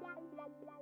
la la la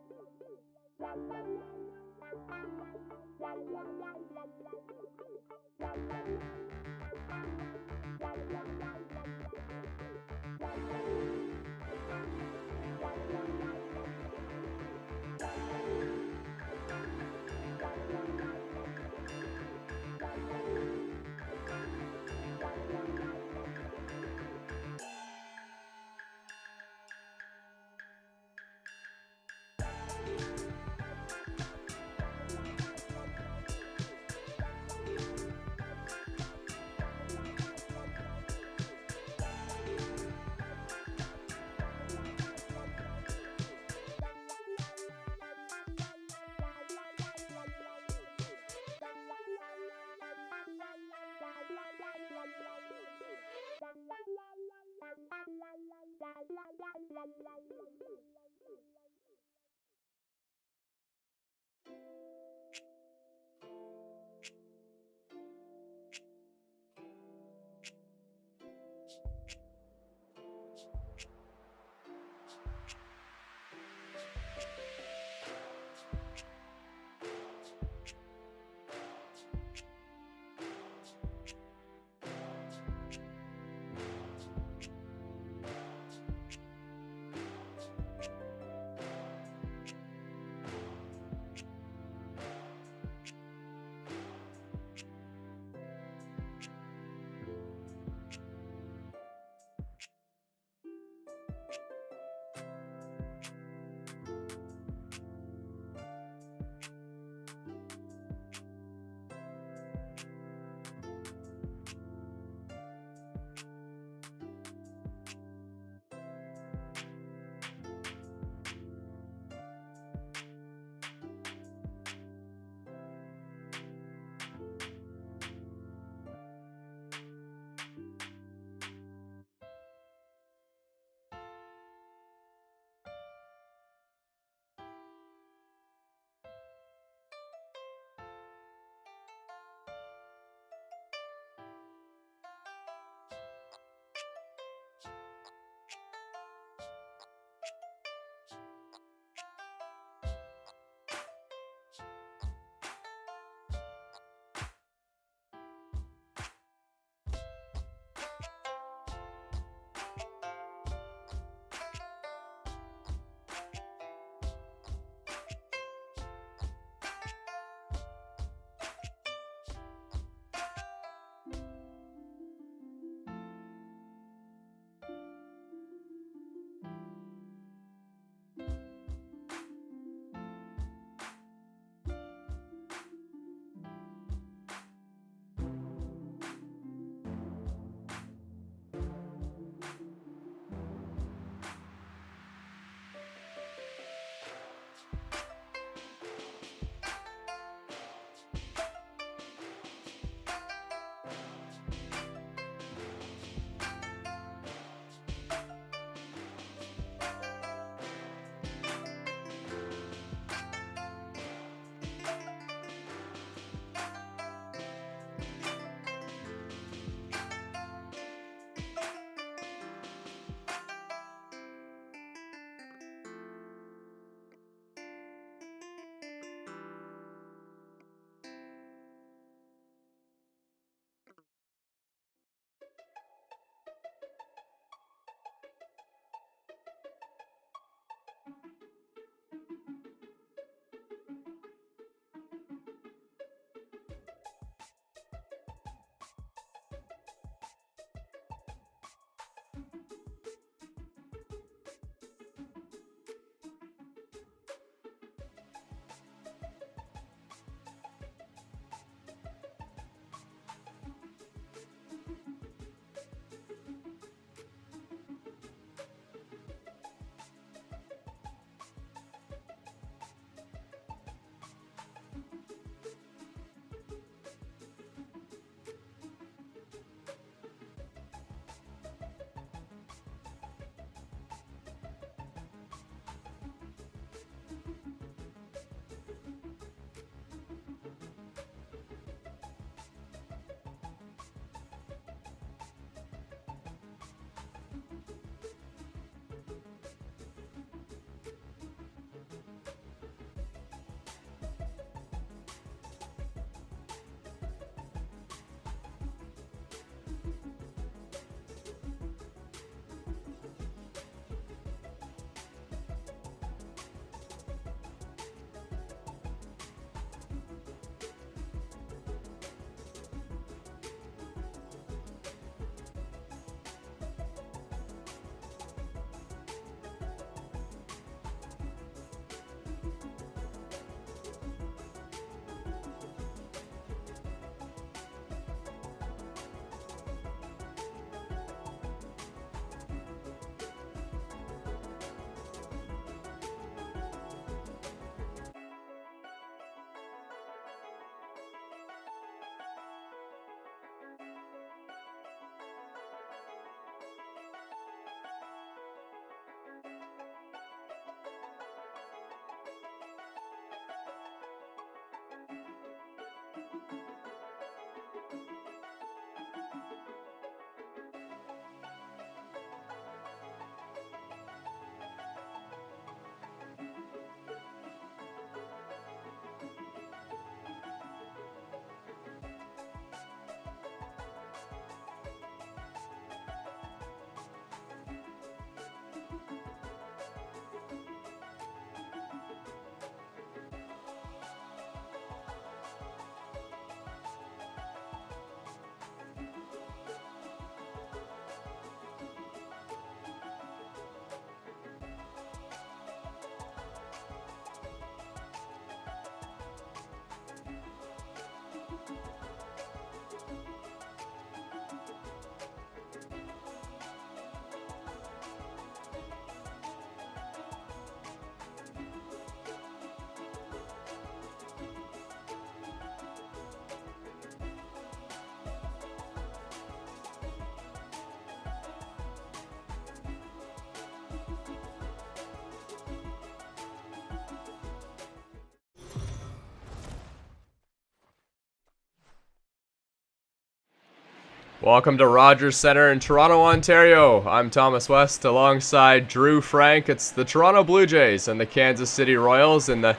Welcome to Rogers Centre in Toronto, Ontario. I'm Thomas West alongside Drew Frank. It's the Toronto Blue Jays and the Kansas City Royals in the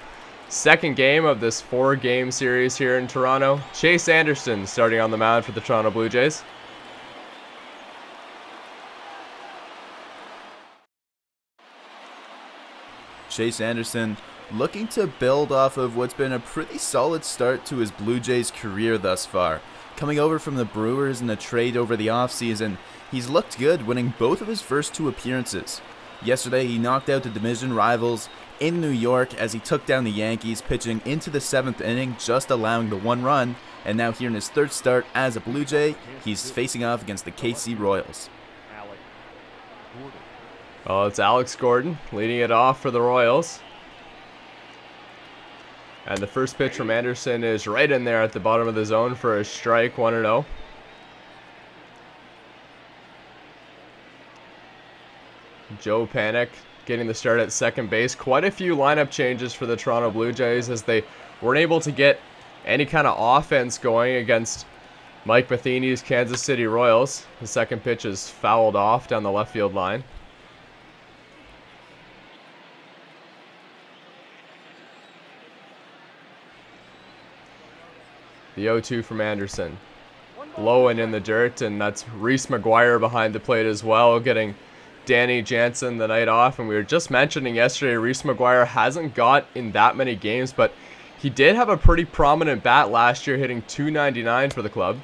second game of this four-game series here in Toronto. Chase Anderson starting on the mound for the Toronto Blue Jays. Chase Anderson looking to build off of what's been a pretty solid start to his Blue Jays career thus far. Coming over from the Brewers in a trade over the offseason, he's looked good, winning both of his first two appearances. Yesterday, he knocked out the division rivals in New York as he took down the Yankees, pitching into the seventh inning, just allowing the one run. And now here in his third start as a Blue Jay, he's facing off against the KC Royals. Well, it's Alex Gordon leading it off for the Royals. And the first pitch from Anderson is right in there at the bottom of the zone for a strike, 1-0. Joe Panik getting the start at second base. Quite a few lineup changes for the Toronto Blue Jays as they weren't able to get any kind of offense going against Mike Matheny's Kansas City Royals. The second pitch is fouled off down the left field line. The 0-2 from Anderson. Low and in the dirt, and that's Reese McGuire behind the plate as well, getting Danny Jansen the night off. And we were just mentioning yesterday, Reese McGuire hasn't got in that many games, but he did have a pretty prominent bat last year, hitting .299 for the club.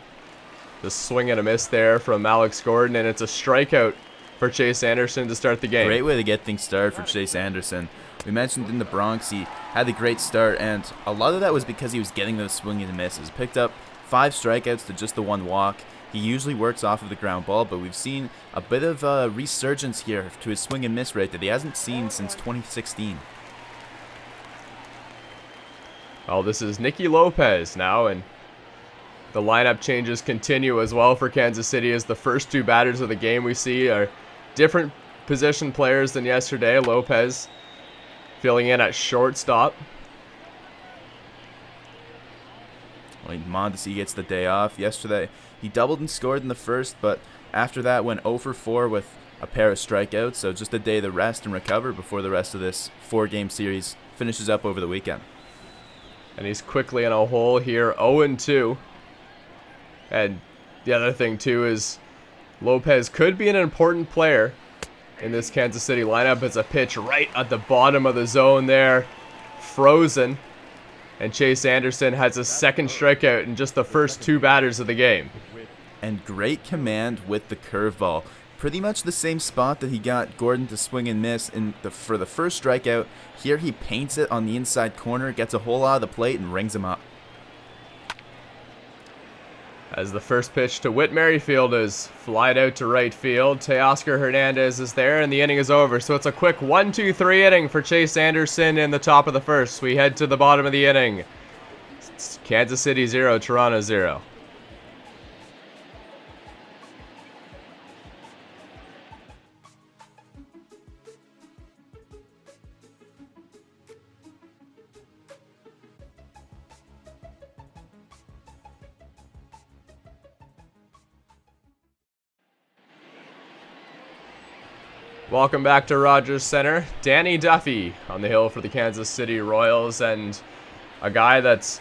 The swing and a miss there from Alex Gordon, and it's a strikeout for Chase Anderson to start the game. Great way to get things started for Chase Anderson. We mentioned in the Bronx he had a great start, and a lot of that was because he was getting those swing and misses. Picked up 5 strikeouts to just the 1 walk. He usually works off of the ground ball, but we've seen a bit of a resurgence here to his swing and miss rate that he hasn't seen since 2016. Well, this is Nicky Lopez now, and the lineup changes continue as well for Kansas City as the first two batters of the game we see are different position players than yesterday. Lopez filling in at shortstop. Mondesi gets the day off. Yesterday, he doubled and scored in the first, but after that went 0 for 4 with a pair of strikeouts, so just a day to rest and recover before the rest of this 4-game series finishes up over the weekend. And he's quickly in a hole here, 0-2. And the other thing, too, is Lopez could be an important player in this Kansas City lineup. It's a pitch right at the bottom of the zone there, frozen. And Chase Anderson has his second strikeout in just the first two batters of the game. And great command with the curveball. Pretty much the same spot that he got Gordon to swing and miss for the first strikeout. Here he paints it on the inside corner, gets a hole out of the plate, and rings him up. As the first pitch to Whit Merrifield is flied out to right field. Teoscar Hernandez is there, and the inning is over. So it's a quick 1-2-3 inning for Chase Anderson in the top of the first. We head to the bottom of the inning. It's Kansas City 0, Toronto 0. Welcome back to Rogers Centre. Danny Duffy on the hill for the Kansas City Royals, and a guy that's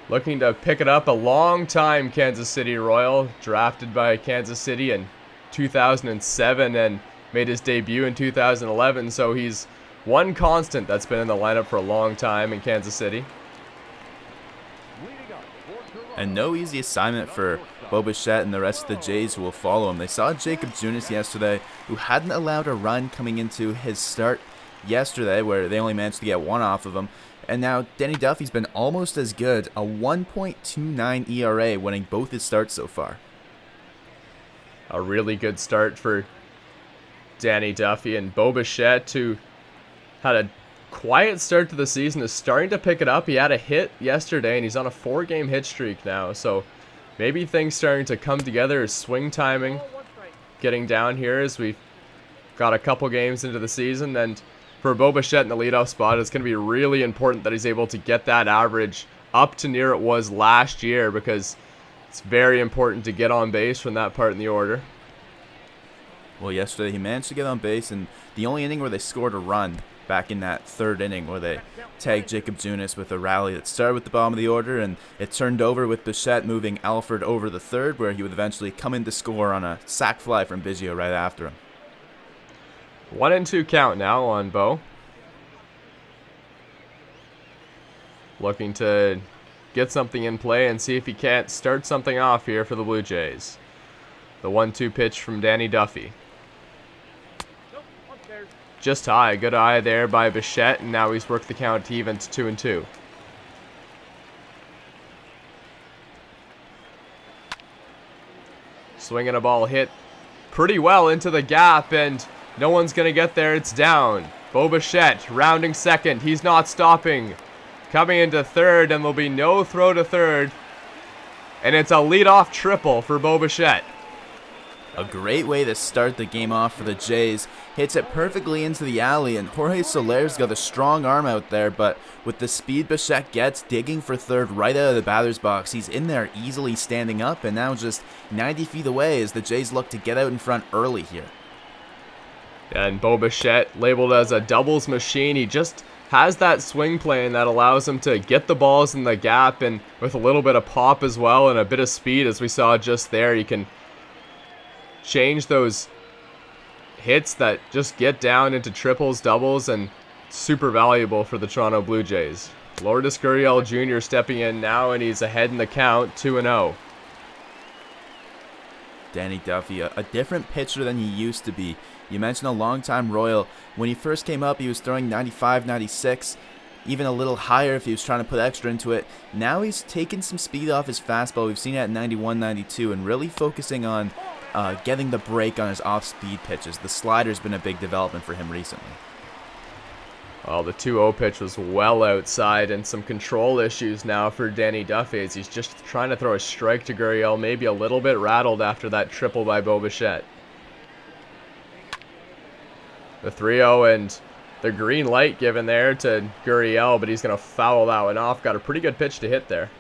looking to pick it up, a long-time Kansas City Royal, drafted by Kansas City in 2007 and made his debut in 2011, so he's one constant that's been in the lineup for a long time in Kansas City. And no easy assignment for Bo Bichette and the rest of the Jays who will follow him. They saw Jacob Junis yesterday, who hadn't allowed a run coming into his start yesterday, where they only managed to get one off of him. And now Danny Duffy's been almost as good, a 1.29 ERA, winning both his starts so far. A really good start for Danny Duffy, and Bo Bichette, who had a quiet start to the season, is starting to pick it up. He had a hit yesterday, and he's on a 4-game hit streak now, so maybe things starting to come together. His swing timing getting down here as we've got a couple games into the season, and for Bo Bichette in the leadoff spot, it's going to be really important that he's able to get that average up to near it was last year, because It's very important to get on base from that part in the order. Well, yesterday he managed to get on base, and the only inning where they scored a run back in that third inning where they tagged Jacob Junis with a rally that started with the bottom of the order, and it turned over with Bichette moving Alford over the third, where he would eventually come in to score on a sac fly from Biggio right after him. 1-2 count now on Bo. Looking to get something in play and see if he can't start something off here for the Blue Jays. The 1-2 pitch from Danny Duffy. Just high. Good eye there by Bichette, and now he's worked the count even to 2-2. Swinging a ball hit pretty well into the gap, and no one's going to get there. It's down. Bo Bichette rounding second. He's not stopping. Coming into third, and there'll be no throw to third. And it's a leadoff triple for Bo Bichette. A great way to start the game off for the Jays. Hits it perfectly into the alley, and Jorge Soler's got a strong arm out there, but with the speed Bichette gets, digging for third right out of the batter's box, he's in there easily standing up, and now just 90 feet away as the Jays look to get out in front early here. And Bo Bichette, labeled as a doubles machine, he just has that swing plane that allows him to get the balls in the gap, and with a little bit of pop as well and a bit of speed as we saw just there, he can change those hits that just get down into triples, doubles, and super valuable for the Toronto Blue Jays. Lourdes Gurriel Jr. stepping in now, and he's ahead in the count, 2-0. Danny Duffy, a different pitcher than he used to be. You mentioned a long-time Royal. When he first came up, he was throwing 95, 96, even a little higher if he was trying to put extra into it. Now he's taken some speed off his fastball. We've seen it at 91, 92, and really focusing on getting the break on his off-speed pitches. The slider's been a big development for him recently. Well, the 2-0 pitch was well outside, and some control issues now for Danny Duffy as he's just trying to throw a strike to Gurriel, maybe a little bit rattled after that triple by Bo Bichette. The 3-0 and the green light given there to Gurriel, but he's going to foul that one off. Got a pretty good pitch to hit there.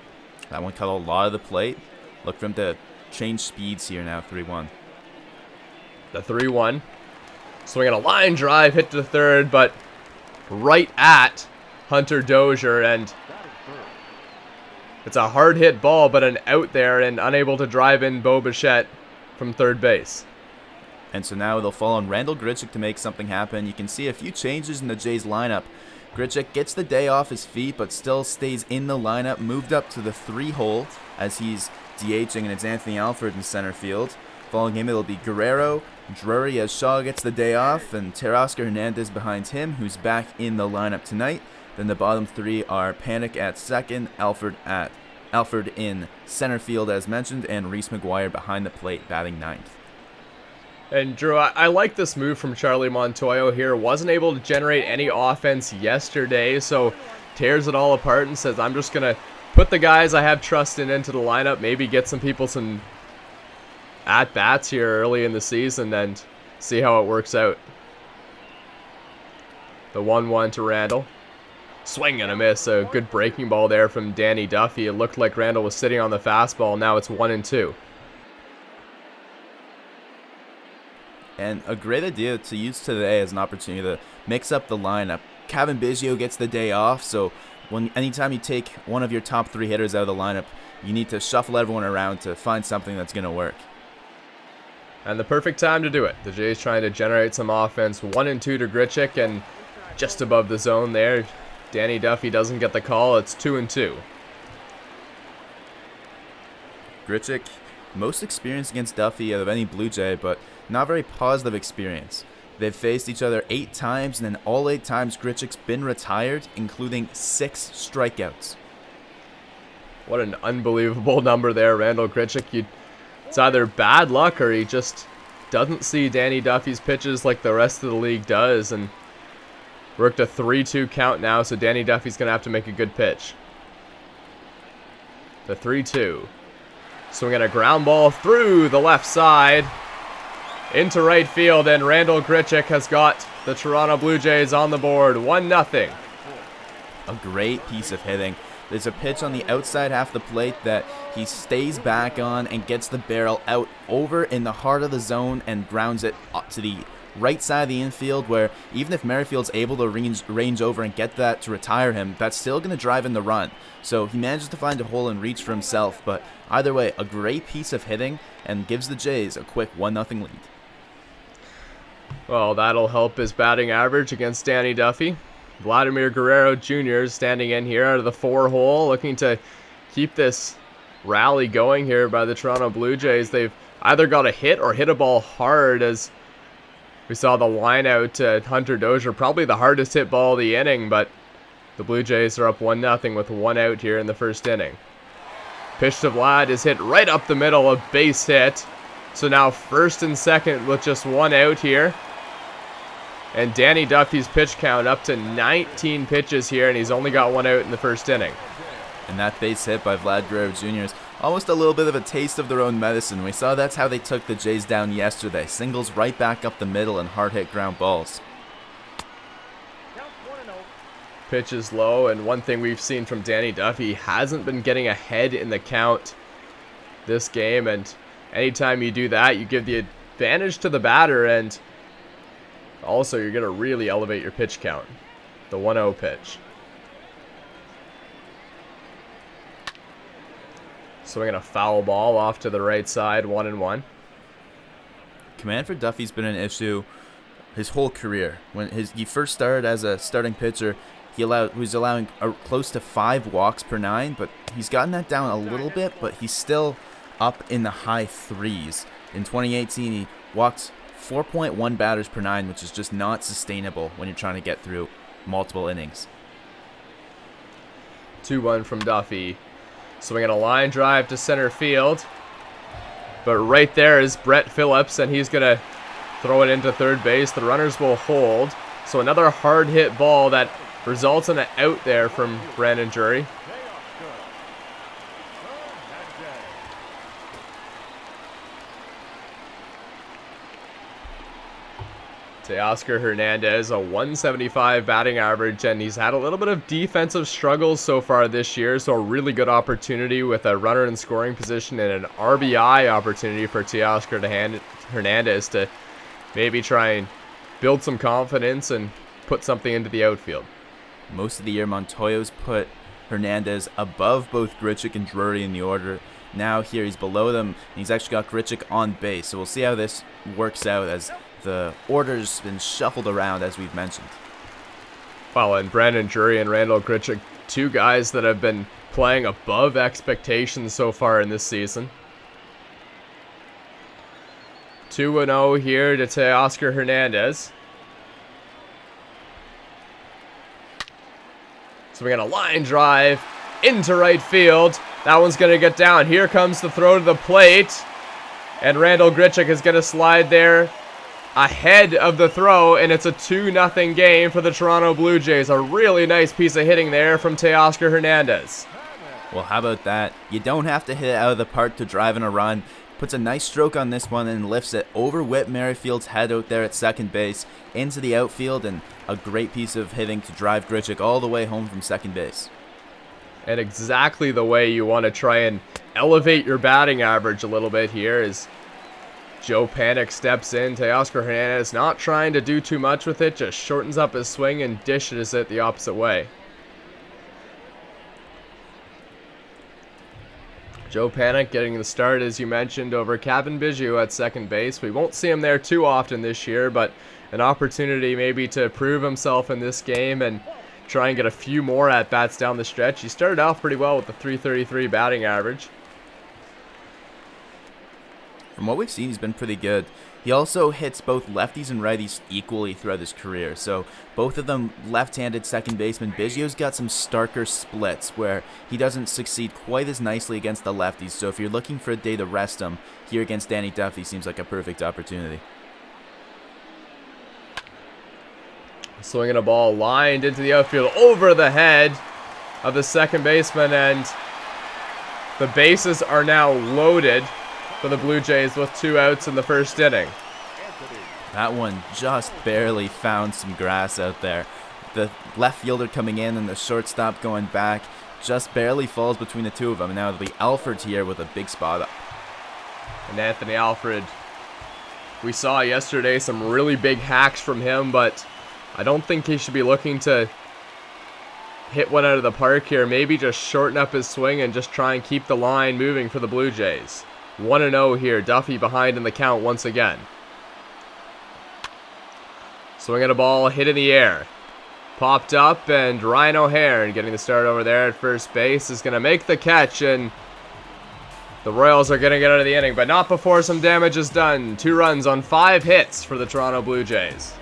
That one cut a lot of the plate. Look for him to change speeds here now, 3-1. The 3-1. Swinging a line drive, hit to third, but right at Hunter Dozier, and it's a hard hit ball, but an out there and unable to drive in Bo Bichette from third base. And so now they'll fall on Randall Grichuk to make something happen. You can see a few changes in the Jays lineup. Grichuk gets the day off his feet, but still stays in the lineup, moved up to the 3-hole as he's DHing, and it's Anthony Alford in center field. Following him, it'll be Guerrero, Drury as Shaw gets the day off, and Teoscar Hernandez behind him, who's back in the lineup tonight. Then the bottom three are Panik at second, Alford in center field as mentioned, and Reese McGuire behind the plate batting ninth. And Drew, I like this move from Charlie Montoyo here. Wasn't able to generate any offense yesterday, so tears it all apart and says, I'm just going to put the guys I have trust in into the lineup, maybe get some people some at-bats here early in the season and see how it works out. The 1-1 to Randall. Swing and a miss. A good breaking ball there from Danny Duffy. It looked like Randall was sitting on the fastball. Now it's 1-2. And a great idea to use today as an opportunity to mix up the lineup. Kevin Biggio gets the day off, so anytime you take one of your top three hitters out of the lineup, you need to shuffle everyone around to find something that's going to work. And the perfect time to do it. The Jays trying to generate some offense. 1-2 to Grichuk, and just above the zone there. Danny Duffy doesn't get the call. It's 2-2. Grichuk, most experience against Duffy out of any Blue Jay, but not very positive experience. They've faced each other 8 times, and in all 8 times, Grichuk's been retired, including 6 strikeouts. What an unbelievable number there, Randall Grichuk. It's either bad luck or he just doesn't see Danny Duffy's pitches like the rest of the league does, and worked a 3-2 count now, so Danny Duffy's going to have to make a good pitch. The 3-2. Swinging a ground ball through the left side into right field, and Randall Grichuk has got the Toronto Blue Jays on the board, 1-0. a great piece of hitting. There's a pitch on the outside half of the plate that he stays back on and gets the barrel out over in the heart of the zone and grounds it up to the right side of the infield, where even if Merrifield's able to range over and get that to retire him, that's still going to drive in the run. So he manages to find a hole and reach for himself, but either way, a great piece of hitting and gives the Jays a quick 1-0 lead. Well, that'll help his batting average against Danny Duffy. Vladimir Guerrero Jr. is standing in here out of the 4-hole, looking to keep this rally going here by the Toronto Blue Jays. They've either got a hit or hit a ball hard, as we saw the line out to Hunter Dozier, probably the hardest hit ball of the inning, but the Blue Jays are up 1-0 with 1 out here in the first inning. Pitch to Vlad is hit right up the middle, a base hit. So now first and second with just 1 out here. And Danny Duffy's pitch count up to 19 pitches here, and he's only got 1 out in the first inning. And that base hit by Vlad Guerrero Jr. is almost a little bit of a taste of their own medicine. We saw that's how they took the Jays down yesterday. Singles right back up the middle and hard hit ground balls. Pitch is low, and one thing we've seen from Danny Duffy, he hasn't been getting ahead in the count this game, and anytime you do that, you give the advantage to the batter, and also you're going to really elevate your pitch count. The 1-0 pitch. Swinging a foul ball off to the right side, 1-1. Command for Duffy's been an issue his whole career. When he first started as a starting pitcher, he was allowing close to 5 walks per 9, but he's gotten that down a little bit, but he's still up in the high 3s. In 2018, he walked 4.1 batters per 9, which is just not sustainable when you're trying to get through multiple innings. 2-1 from Duffy. Swinging a line drive to center field. But right there is Brett Phillips, and he's going to throw it into third base. The runners will hold. So another hard hit ball that results in an out there from Brandon Drury. Teoscar Hernandez, a 175 batting average, and he's had a little bit of defensive struggles so far this year, so a really good opportunity with a runner in scoring position and an RBI opportunity for Teoscar Hernandez to maybe try and build some confidence and put something into the outfield. Most of the year, Montoyo's put Hernandez above both Grichuk and Drury in the order. Now here he's below them, and he's actually got Grichuk on base, so we'll see how this works out as the order's been shuffled around, as we've mentioned. Well, and Brandon Drury and Randall Grichuk, 2 guys that have been playing above expectations so far in this season. 2-0 here to Teoscar Hernandez. So we got a line drive into right field. That one's going to get down. Here comes the throw to the plate. And Randall Grichuk is going to slide there ahead of the throw, and it's a 2-0 game for the Toronto Blue Jays. A really nice piece of hitting there from Teoscar Hernandez. Well, how about that? You don't have to hit it out of the park to drive in a run. Puts a nice stroke on this one and lifts it over Whit Merrifield's head out there at second base into the outfield, and a great piece of hitting to drive Grichuk all the way home from second base. And exactly the way you want to try and elevate your batting average a little bit here is Joe Panik steps in. Teoscar Hernandez not trying to do too much with it, just shortens up his swing and dishes it the opposite way. Joe Panik getting the start, as you mentioned, over Kevin Biggio at second base. We won't see him there too often this year, but an opportunity maybe to prove himself in this game and try and get a few more at-bats down the stretch. He started off pretty well with the .333 batting average. From what we've seen, he's been pretty good. He also hits both lefties and righties equally throughout his career. So both of them left-handed second baseman. Biggio's got some starker splits where he doesn't succeed quite as nicely against the lefties. So if you're looking for a day to rest him, here against Danny Duffy seems like a perfect opportunity. Swinging a ball lined into the outfield over the head of the second baseman, and the bases are now loaded for the Blue Jays with 2 outs in the first inning. That one just barely found some grass out there. The left fielder coming in and the shortstop going back just barely falls between the two of them. And now it'll be Alfred here with a big spot up. And Anthony Alfred, we saw yesterday some really big hacks from him, but I don't think he should be looking to hit one out of the park here. Maybe just shorten up his swing and just try and keep the line moving for the Blue Jays. 1-0 here. Duffy behind in the count once again. Swinging a ball, hit in the air. Popped up, and Ryan O'Hare getting the start over there at first base is going to make the catch, and the Royals are going to get out of the inning, but not before some damage is done. 2 runs on 5 hits for the Toronto Blue Jays.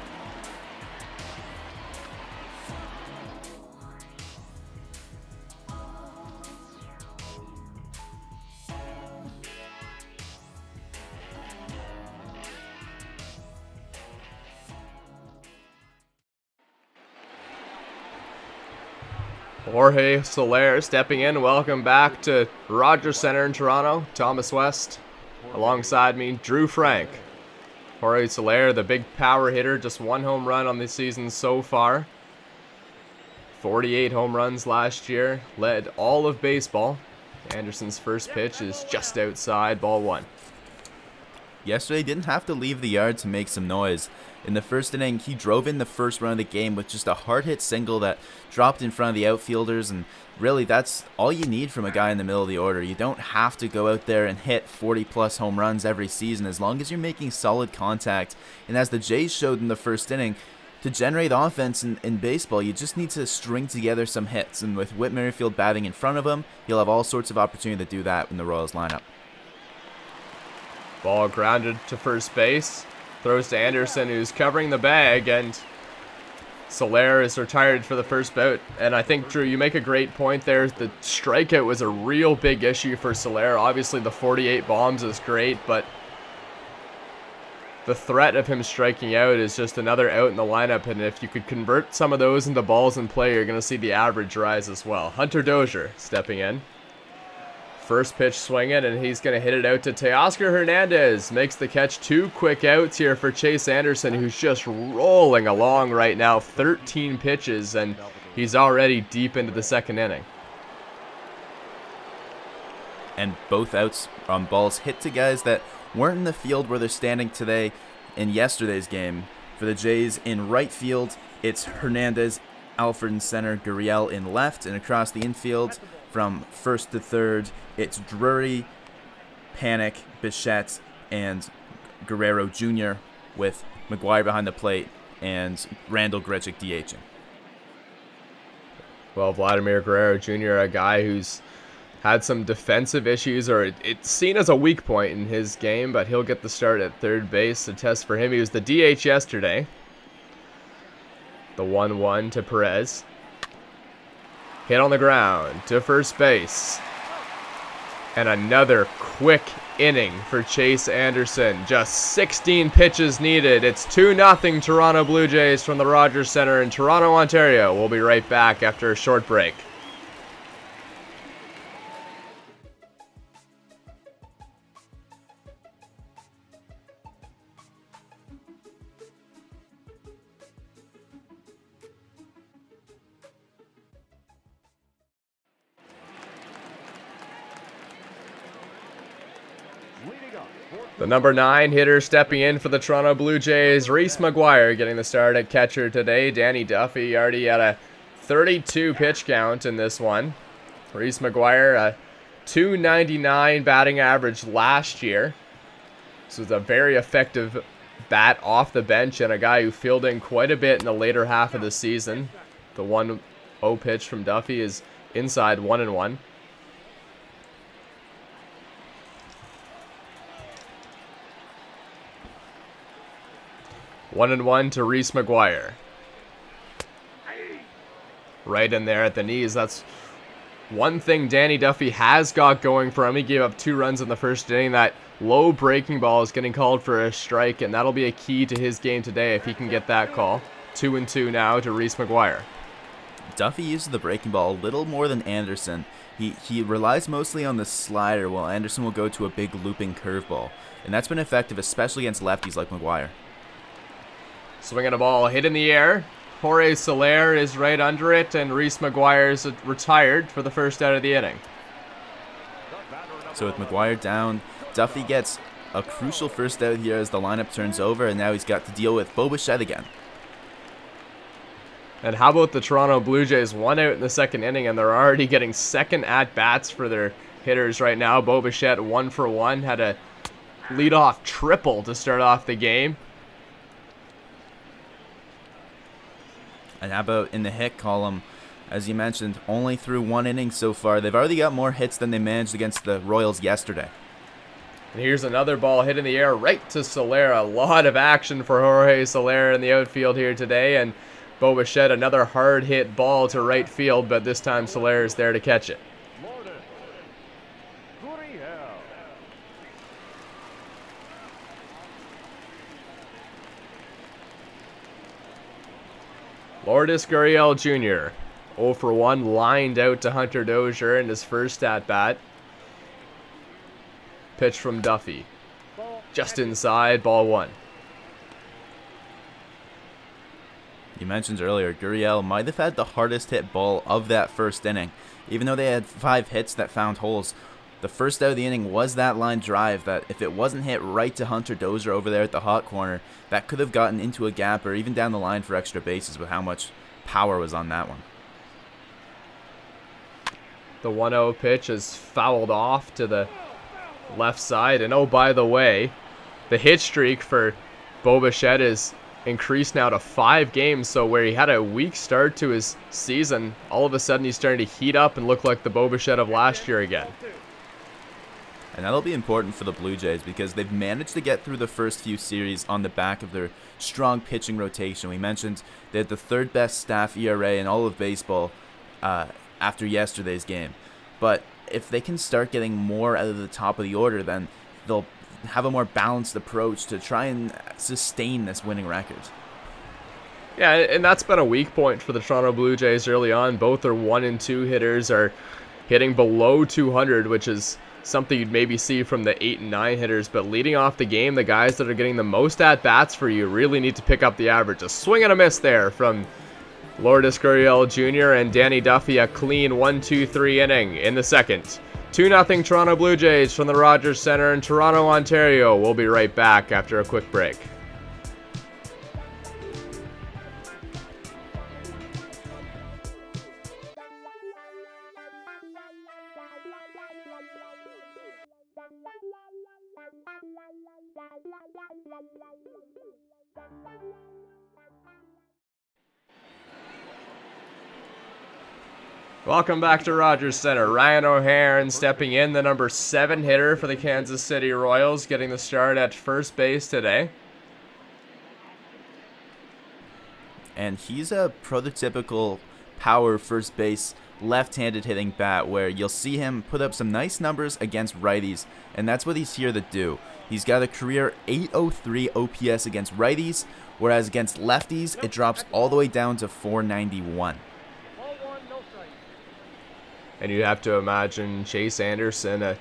Jorge Soler stepping in. Welcome back to Rogers Center in Toronto. Thomas West alongside me, Drew Frank. Jorge Soler, the big power hitter, just 1 home run on this season so far. 48 home runs last year, led all of baseball. Anderson's first pitch is just outside, ball 1. Yesterday didn't have to leave the yard to make some noise. In the first inning, he drove in the first run of the game with just a hard-hit single that dropped in front of the outfielders, and really that's all you need from a guy in the middle of the order. You don't have to go out there and hit 40-plus home runs every season as long as you're making solid contact. And as the Jays showed in the first inning, to generate offense in baseball, you just need to string together some hits, and with Whit Merrifield batting in front of him, he'll have all sorts of opportunity to do that in the Royals lineup. Ball grounded to first base. Throws to Anderson, who's covering the bag, and Soler is retired for the first bout. And I think, Drew, you make a great point there. The strikeout was a real big issue for Soler. Obviously, the 48 bombs is great, but the threat of him striking out is just another out in the lineup. And if you could convert some of those into balls in play, you're going to see the average rise as well. Hunter Dozier stepping in. First pitch swinging, and he's going to hit it out to Teoscar Hernandez. Makes the catch. 2 quick outs here for Chase Anderson, who's just rolling along right now. 13 pitches, and he's already deep into the second inning. And both outs on balls hit to guys that weren't in the field where they're standing today in yesterday's game. For the Jays in right field, it's Hernandez, Alfred in center, Gurriel in left, and across the infield from first to third, it's Drury, Panic, Bichette, and Guerrero Jr. with McGuire behind the plate and Randall Grichuk DHing. Well, Vladimir Guerrero Jr., a guy who's had some defensive issues, or it's seen as a weak point in his game, but he'll get the start at third base. A test for him. He was the DH yesterday. The 1-1 to Perez. Hit on the ground to first base. And another quick inning for Chase Anderson. Just 16 pitches needed. It's 2-0 Toronto Blue Jays from the Rogers Center in Toronto, Ontario. We'll be right back after a short break. The number 9 hitter stepping in for the Toronto Blue Jays, Reese McGuire, getting the start at catcher today. Danny Duffy already at a 32 pitch count in this one. Reese McGuire, a .299 batting average last year. This was a very effective bat off the bench and a guy who filled in quite a bit in the later half of the season. The 1-0 pitch from Duffy is inside 1-1. 1-1 to Reese McGuire. Right in there at the knees. That's one thing Danny Duffy has got going for him. He gave up 2 runs in the first inning. That low breaking ball is getting called for a strike, and that'll be a key to his game today if he can get that call. 2-2 now to Reese McGuire. Duffy uses the breaking ball a little more than Anderson. He relies mostly on the slider, while Anderson will go to a big looping curveball. And that's been effective, especially against lefties like McGuire. Swinging a ball, hit in the air. Jorge Soler is right under it, and Reese McGuire is retired for the first out of the inning. So with McGuire down, Duffy gets a crucial first out here as the lineup turns over, and now he's got to deal with Bo Bichette again. And how about the Toronto Blue Jays? 1 out in the second inning, and they're already getting second at-bats for their hitters right now. Bo Bichette 1 for 1, had a leadoff triple to start off the game. And how about in the hit column? As you mentioned, only through 1 inning so far. They've already got more hits than they managed against the Royals yesterday. And here's another ball hit in the air right to Soler. A lot of action for Jorge Soler in the outfield here today. And Bo Bichette, another hard hit ball to right field, but this time Soler is there to catch it. Lourdes Gurriel Jr. 0 for 1, lined out to Hunter Dozier in his first at-bat. Pitch from Duffy. Just inside, ball 1. You mentioned earlier, Gurriel might have had the hardest hit ball of that first inning. Even though they had 5 hits that found holes, the first out of the inning was that line drive that if it wasn't hit right to Hunter Dozier over there at the hot corner, that could have gotten into a gap or even down the line for extra bases with how much power was on that one. The 1-0 pitch is fouled off to the left side. And oh, by the way, the hit streak for Bo Bichette is increased now to 5 games. So where he had a weak start to his season, all of a sudden he's starting to heat up and look like the Bo Bichette of last year again. And that'll be important for the Blue Jays because they've managed to get through the first few series on the back of their strong pitching rotation. We mentioned they had the 3rd best staff ERA in all of baseball after yesterday's game. But if they can start getting more out of the top of the order, then they'll have a more balanced approach to try and sustain this winning record. Yeah, and that's been a weak point for the Toronto Blue Jays early on. Both their 1 and 2 hitters are hitting below 200, which is something you'd maybe see from the 8 and 9 hitters. But leading off the game, the guys that are getting the most at-bats for you really need to pick up the average. A swing and a miss there from Lourdes Gurriel Jr. and Danny Duffy. A clean 1-2-3 inning in the second. 2-0 Toronto Blue Jays from the Rogers Centre in Toronto, Ontario. We'll be right back after a quick break. Welcome back to Rogers Centre. Ryan O'Hearn stepping in, the number 7 hitter for the Kansas City Royals, getting the start at first base today. And he's a prototypical power first base left-handed hitting bat where you'll see him put up some nice numbers against righties, and that's what he's here to do. He's got a career 803 OPS against righties, whereas against lefties it drops all the way down to 491. And you have to imagine Chase Anderson, a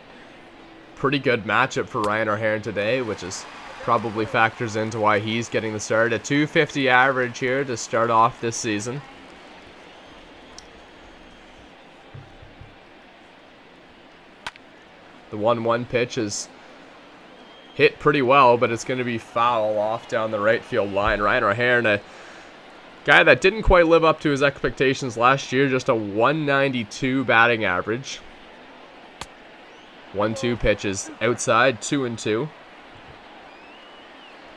pretty good matchup for Ryan O'Hearn today, which is probably factors into why he's getting the start. A 250 average here to start off this season. The 1-1 pitch is hit pretty well, but it's going to be foul off down the right field line. Ryan O'Hearn, a guy that didn't quite live up to his expectations last year, just a 192 batting average. 1-2 pitches outside, 2-2.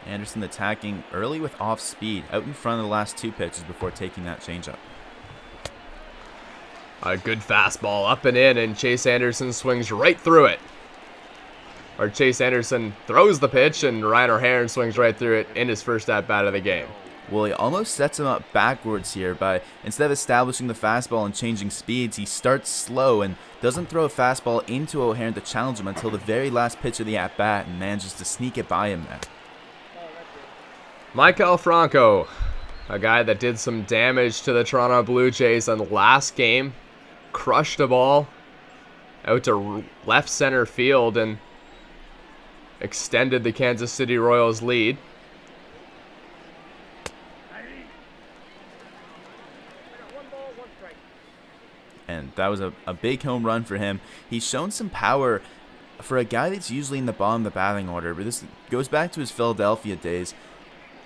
Anderson attacking early with off speed, out in front of the last 2 pitches before taking that changeup. A good fastball up and in, and Chase Anderson swings right through it. Or Chase Anderson throws the pitch, and Ryan O'Hearn swings right through it in his first at-bat of the game. Well, he almost sets him up backwards here by, instead of establishing the fastball and changing speeds, he starts slow and doesn't throw a fastball into O'Hearn to challenge him until the very last pitch of the at-bat and manages to sneak it by him there. Maikel Franco, a guy that did some damage to the Toronto Blue Jays in the last game, crushed a ball out to left center field and extended the Kansas City Royals lead. That was a big home run for him. He's shown some power for a guy that's usually in the bottom of the batting order, but this goes back to his Philadelphia days.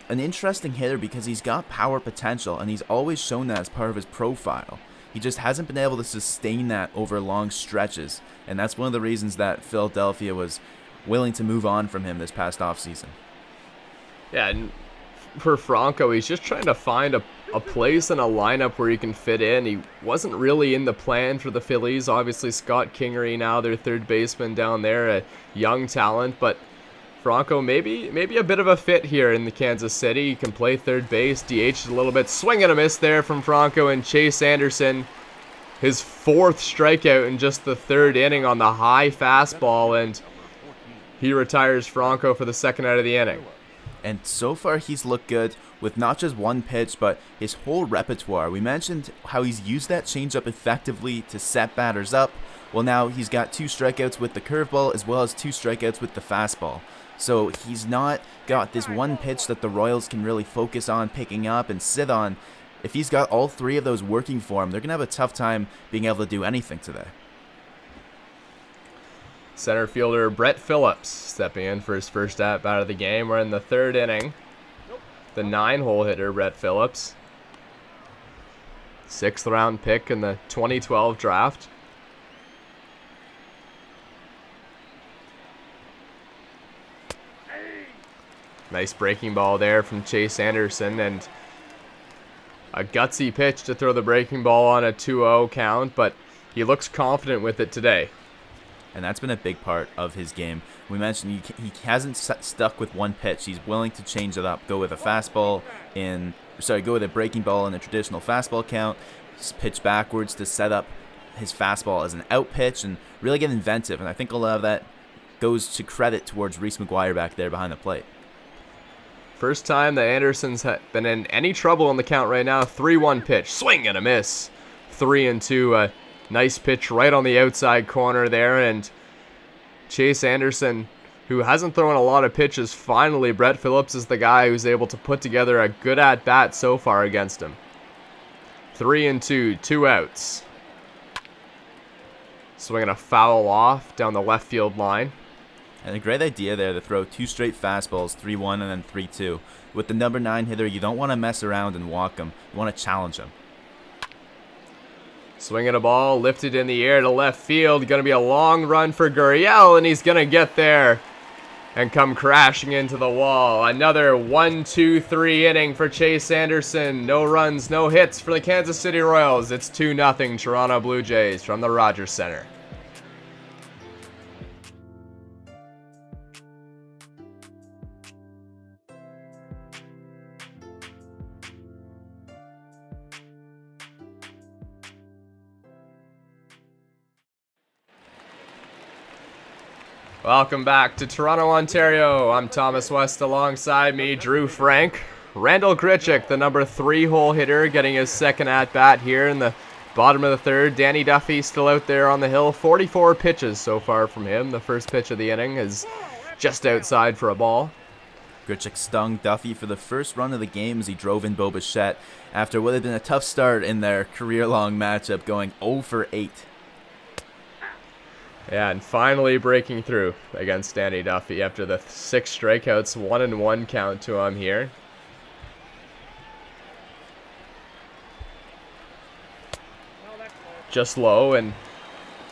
An interesting hitter because he's got power potential, and he's always shown that as part of his profile. He just hasn't been able to sustain that over long stretches, and that's one of the reasons that Philadelphia was willing to move on from him this past offseason. Yeah, and for Franco, he's just trying to find a place in a lineup where he can fit in. He wasn't really in the plan for the Phillies. Obviously, Scott Kingery now their third baseman down there, a young talent, but Franco maybe a bit of a fit here in the Kansas City. He can play third base, DH a little bit. Swing and a miss there from Franco, and Chase Anderson, his 4th strikeout in just the 3rd inning on the high fastball, and he retires Franco for the 2nd out of the inning. And so far he's looked good with not just one pitch, but his whole repertoire. We mentioned how he's used that changeup effectively to set batters up. Well, now he's got 2 strikeouts with the curveball as well as 2 strikeouts with the fastball. So he's not got this one pitch that the Royals can really focus on picking up and sit on. If he's got all 3 of those working for him, they're going to have a tough time being able to do anything today. Center fielder Brett Phillips stepping in for his first at-bat of the game. We're in the 3rd inning. The 9-hole hitter, Brett Phillips. 6th round pick in the 2012 draft. Nice breaking ball there from Chase Anderson, and a gutsy pitch to throw the breaking ball on a 2-0 count, but he looks confident with it today. And that's been a big part of his game. We mentioned he hasn't stuck with one pitch. He's willing to change it up, go with a fastball go with a breaking ball in a traditional fastball count, pitch backwards to set up his fastball as an out pitch, and really get inventive. And I think a lot of that goes to credit towards Reese McGuire back there behind the plate. First time that Anderson's been in any trouble in the count right now. 3-1 pitch, swing and a miss. 3-2, nice pitch right on the outside corner there, and Chase Anderson, who hasn't thrown a lot of pitches, finally Brett Phillips is the guy who's able to put together a good at-bat so far against him. 3-2, 2 outs. Swinging a foul off down the left field line. And a great idea there to throw 2 straight fastballs, 3-1 and then 3-2. With the number 9 hitter, you don't want to mess around and walk him. You want to challenge him. Swinging a ball, lifted in the air to left field. Going to be a long run for Gurriel, and he's going to get there and come crashing into the wall. Another 1-2-3 inning for Chase Anderson. No runs, no hits for the Kansas City Royals. It's 2-0 Toronto Blue Jays from the Rogers Center. Welcome back to Toronto, Ontario. I'm Thomas West, alongside me, Drew Frank. Randall Grichuk, the number 3-hole hitter, getting his 2nd at-bat here in the bottom of the 3rd. Danny Duffy still out there on the hill. 44 pitches so far from him. The first pitch of the inning is just outside for a ball. Grichuk stung Duffy for the first run of the game as he drove in Bo Bichette after what had been a tough start in their career-long matchup, going 0 for 8. Yeah, and finally breaking through against Danny Duffy after the 6 strikeouts, 1-1 count to him here. Just low, and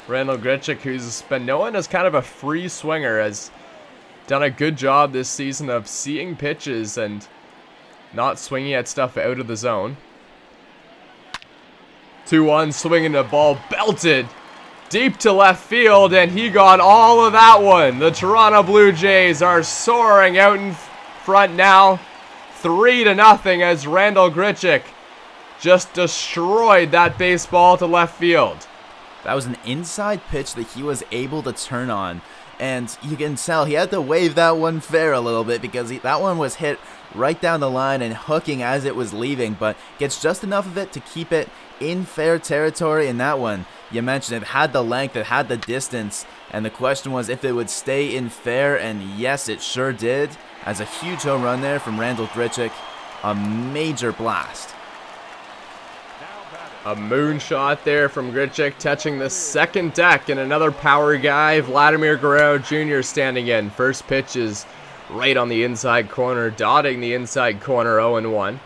Randall Grichuk, who's been known as kind of a free swinger, has done a good job this season of seeing pitches and not swinging at stuff out of the zone. 2-1, swinging the ball, belted deep to left field, and he got all of that one. The Toronto Blue Jays are soaring out in front now, 3-0, as Randall Grichuk just destroyed that baseball to left field. That was an inside pitch that he was able to turn on, and you can tell he had to wave that one fair a little bit because that one was hit right down the line and hooking as it was leaving, but gets just enough of it to keep it in fair territory. And that one, you mentioned, it had the length, it had the distance, and the question was if it would stay in fair, and yes, it sure did, as a huge home run there from Randall Grichuk. A major blast. A moonshot there from Grichuk, touching the second deck, and another power guy, Vladimir Guerrero Jr. standing in. First pitch is right on the inside corner, dotting the inside corner, 0-1.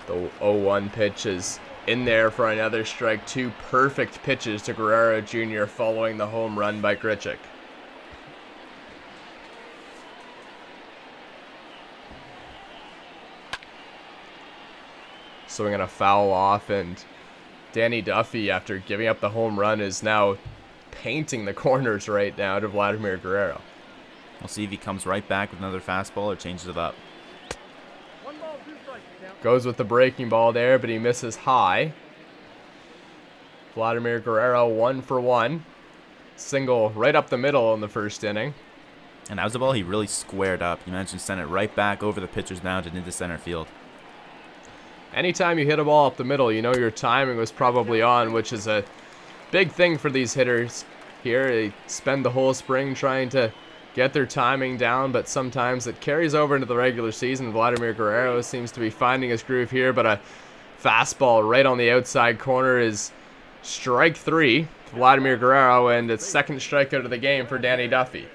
The 0-1 pitch is in there for another strike. Two perfect pitches to Guerrero Jr. following the home run by Grichuk. Swinging a foul off, and Danny Duffy, after giving up the home run, is now painting the corners right now to Vladimir Guerrero. We'll see if he comes right back with another fastball or changes it up. Goes with the breaking ball there, but he misses high. Vladimir Guerrero 1 for 1. Single right up the middle in the first inning. And that was a ball he really squared up. You mentioned sent it right back over the pitcher's mound and into center field. Anytime you hit a ball up the middle, you know your timing was probably on, which is a big thing for these hitters here. They spend the whole spring trying to get their timing down, but sometimes it carries over into the regular season. Vladimir Guerrero seems to be finding his groove here, but a fastball right on the outside corner is strike 3. Vladimir Guerrero, and it's second strikeout of the game for Danny Duffy.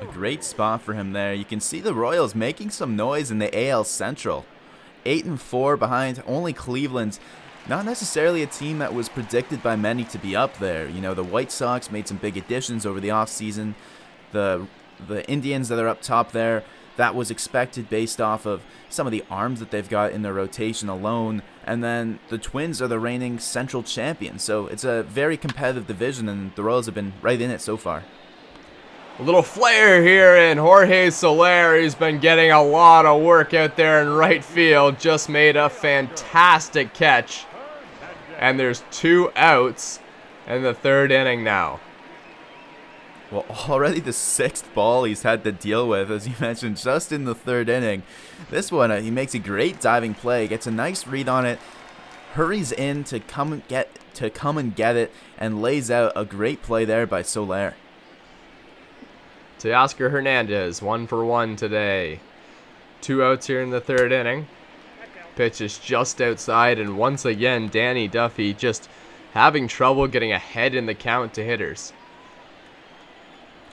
A great spot for him there. You can see the Royals making some noise in the AL Central. 8-4 behind only Cleveland. Not necessarily a team that was predicted by many to be up there. You know, the White Sox made some big additions over the offseason. The Indians that are up top there, that was expected based off of some of the arms that they've got in their rotation alone. And then the Twins are the reigning Central champions. So it's a very competitive division, and the Royals have been right in it so far. A little flare here in Jorge Soler. He's been getting a lot of work out there in right field. Just made a fantastic catch. And there's 2 outs in the third inning now. Well, already the 6th ball he's had to deal with, as you mentioned, just in the third inning. This one, he makes a great diving play, gets a nice read on it, hurries in to come and get it, and lays out a great play there by Soler. Teoscar Hernandez, 1 for 1 today. 2 outs here in the third inning. Pitch is just outside, and once again, Danny Duffy just having trouble getting ahead in the count to hitters.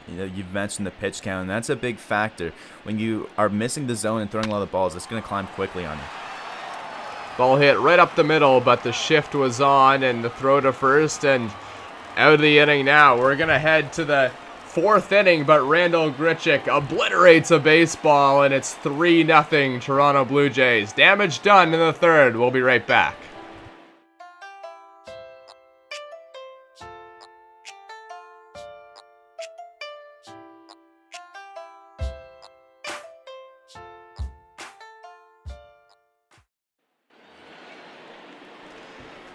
You know, you've mentioned the pitch count, and that's a big factor. When you are missing the zone and throwing a lot of balls, it's going to climb quickly on you. Ball hit right up the middle, but the shift was on, and the throw to first, and out of the inning now. We're going to head to the 4th inning, but Randall Grichuk obliterates a baseball, and it's 3-0 Toronto Blue Jays. Damage done in the third. We'll be right back.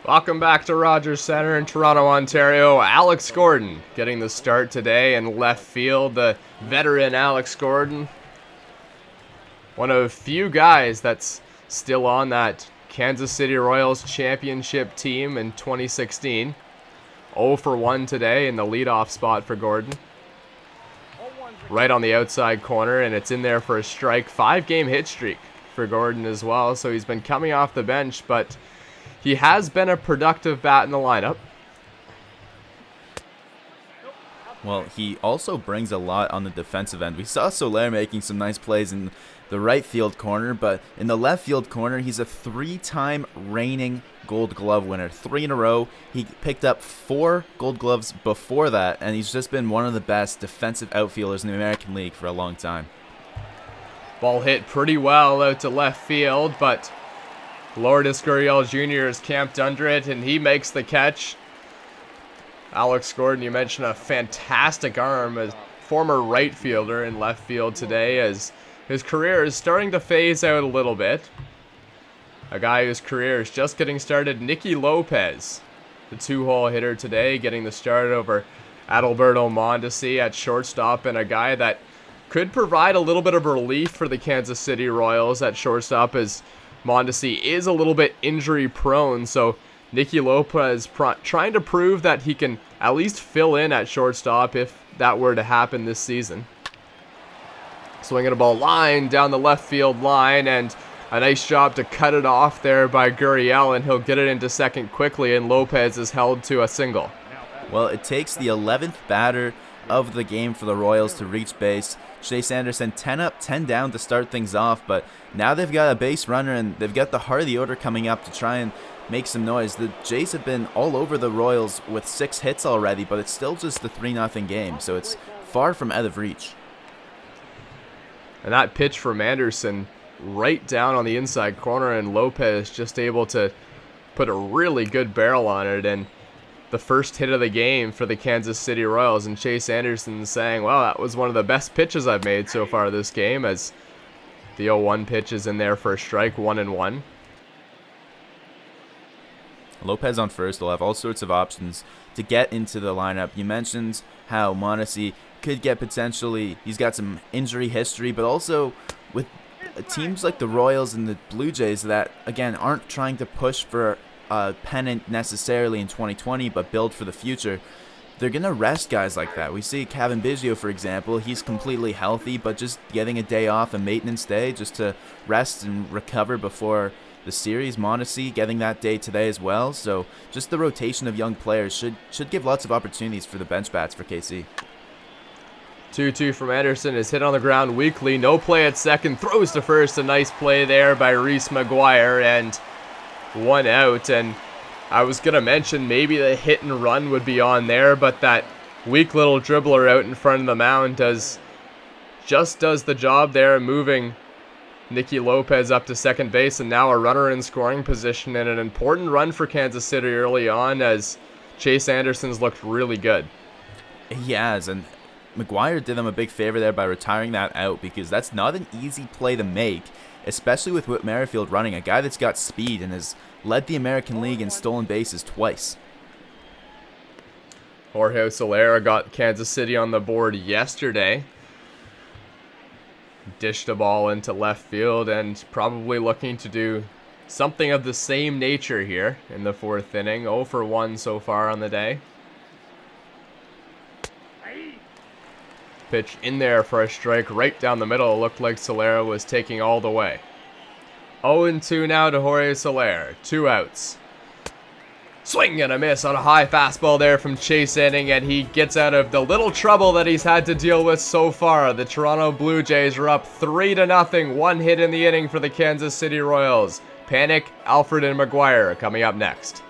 Welcome back to Rogers Centre in Toronto, Ontario. Alex Gordon getting the start today in left field. The veteran Alex Gordon, one of few guys that's still on that Kansas City Royals championship team in 2016. 0 for 1 today in the leadoff spot for Gordon. Right on the outside corner, and it's in there for a strike. 5-game hit streak for Gordon as well, so he's been coming off the bench, but he has been a productive bat in the lineup. Well, he also brings a lot on the defensive end. We saw Soler making some nice plays in the right field corner, but in the left field corner, he's a 3-time reigning Gold Glove winner. 3 in a row. He picked up 4 Gold Gloves before that, and he's just been one of the best defensive outfielders in the American League for a long time. Ball hit pretty well out to left field, but Lourdes Gurriel Jr. is camped under it, and he makes the catch. Alex Gordon, you mentioned a fantastic arm, a former right fielder in left field today, as his career is starting to phase out a little bit. A guy whose career is just getting started, Nicky Lopez, the 2-hole hitter today, getting the start over Adalberto Mondesi at shortstop, and a guy that could provide a little bit of relief for the Kansas City Royals at shortstop, as Mondesi is a little bit injury prone, so Nicky Lopez trying to prove that he can at least fill in at shortstop if that were to happen this season. Swinging a ball line down the left field line, and a nice job to cut it off there by Gurriel, and he'll get it into second quickly, and Lopez is held to a single. Well, it takes the 11th batter of the game for the Royals to reach base. Chase Anderson 10 up, 10 down to start things off, but now they've got a base runner, and they've got the heart of the order coming up to try and make some noise. The Jays have been all over the Royals with 6 hits already, but it's still just the 3-0 game, so it's far from out of reach. And that pitch from Anderson right down on the inside corner, and Lopez just able to put a really good barrel on it, and the first hit of the game for the Kansas City Royals. And Chase Anderson saying, well, that was one of the best pitches I've made so far this game, as the 0-1 pitch is in there for a strike, 1-1. Lopez on first will have all sorts of options to get into the lineup. You mentioned how Mondesi could get potentially, he's got some injury history, but also with teams like the Royals and the Blue Jays that, again, aren't trying to push for a pennant necessarily in 2020, but build for the future, they're going to rest guys like that. We see Kevin Biggio, for example. He's completely healthy, but just getting a day off, a maintenance day, just to rest and recover before the series. Mondesi getting that day today as well. So just the rotation of young players should give lots of opportunities for the bench bats for KC. 2-2 from Anderson is hit on the ground weakly. No play at second. Throws to first. A nice play there by Reese McGuire, and 1 out. And I was going to mention maybe the hit and run would be on there, but that weak little dribbler out in front of the mound does the job there, moving Nicky Lopez up to second base, and now a runner in scoring position, and an important run for Kansas City early on, as Chase Anderson's looked really good. He has, and McGuire did him a big favor there by retiring that out, because that's not an easy play to make, especially with Whit Merrifield running, a guy that's got speed and has led the American League in stolen bases twice. Jorge Soler got Kansas City on the board yesterday. Dished the ball into left field, and probably looking to do something of the same nature here in the 4th inning. 0 for 1 so far on the day. Pitch in there for a strike right down the middle. It looked like Soler was taking all the way. 0-2 now to Jorge Soler. 2 outs. Swing and a miss on a high fastball there from Chase Anderson, and he gets out of the little trouble that he's had to deal with so far. The Toronto Blue Jays are up 3-0. 1 hit in the inning for the Kansas City Royals. Panic, Alfred, and McGuire coming up next.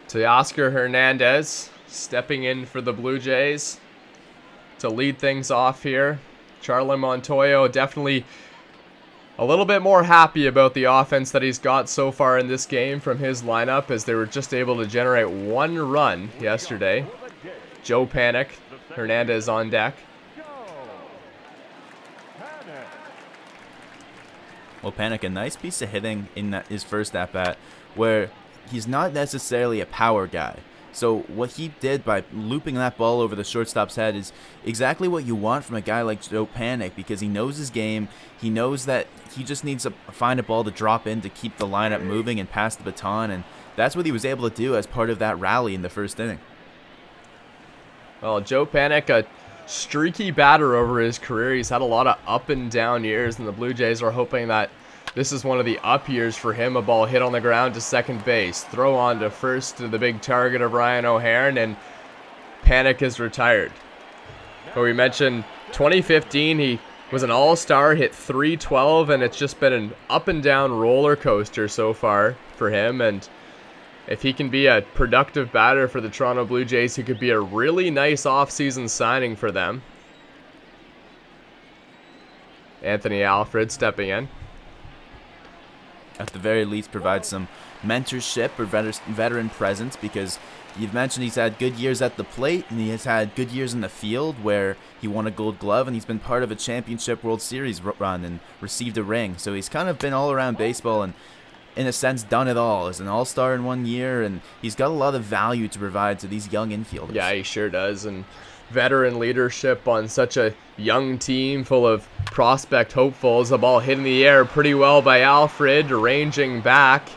Teoscar Hernandez stepping in for the Blue Jays to lead things off here. Charlie Montoyo definitely a little bit more happy about the offense that he's got so far in this game from his lineup, as they were just able to generate 1 run yesterday. Joe Panic, Hernandez on deck. Well, Panic, a nice piece of hitting in his first at-bat, where he's not necessarily a power guy. So what he did by looping that ball over the shortstop's head is exactly what you want from a guy like Joe Panic, because he knows his game. He knows that he just needs to find a ball to drop in to keep the lineup moving and pass the baton, and that's what he was able to do as part of that rally in the first inning. Well, Joe Panic, a streaky batter over his career. He's had a lot of up and down years, and the Blue Jays are hoping that this is one of the up years for him. A ball hit on the ground to second base. Throw on to first to the big target of Ryan O'Hearn, and Panic is retired. But we mentioned 2015, he was an all-star, hit .312, and it's just been an up and down roller coaster so far for him. And if he can be a productive batter for the Toronto Blue Jays, he could be a really nice off-season signing for them. Anthony Alfred stepping in. At the very least, provide some mentorship or veteran presence, because you've mentioned he's had good years at the plate, and he has had good years in the field where he won a Gold Glove, and he's been part of a championship World Series run and received a ring. So he's kind of been all around baseball, and in a sense, done it all as an all-star in 1 year, and he's got a lot of value to provide to these young infielders. Yeah, he sure does. And veteran leadership on such a young team full of prospect hopefuls. The ball hit in the air pretty well by Alfred. Ranging back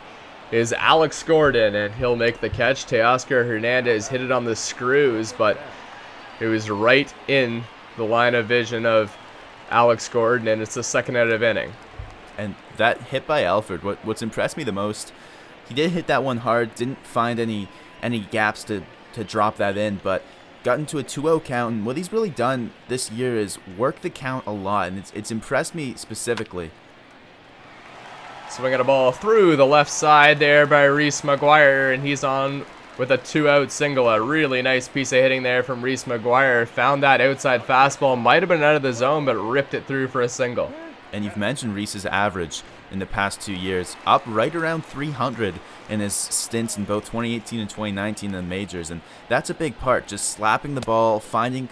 is Alex Gordon, and he'll make the catch. Teoscar Hernandez hit it on the screws, but it was right in the line of vision of Alex Gordon, and it's the second out of inning. And that hit by Alfred, what's impressed me the most, he did hit that one hard, didn't find any gaps to drop that in, but got into a 2-0 count, and what he's really done this year is work the count a lot, and it's impressed me specifically. Swinging a ball through the left side there by Reese McGuire, and he's on with a 2-out single. A really nice piece of hitting there from Reese McGuire. Found that outside fastball, might have been out of the zone, but ripped it through for a single. And you've mentioned Reese's average in the past 2 years, up right around 300 in his stints in both 2018 and 2019 in the majors, and that's a big part, just slapping the ball, finding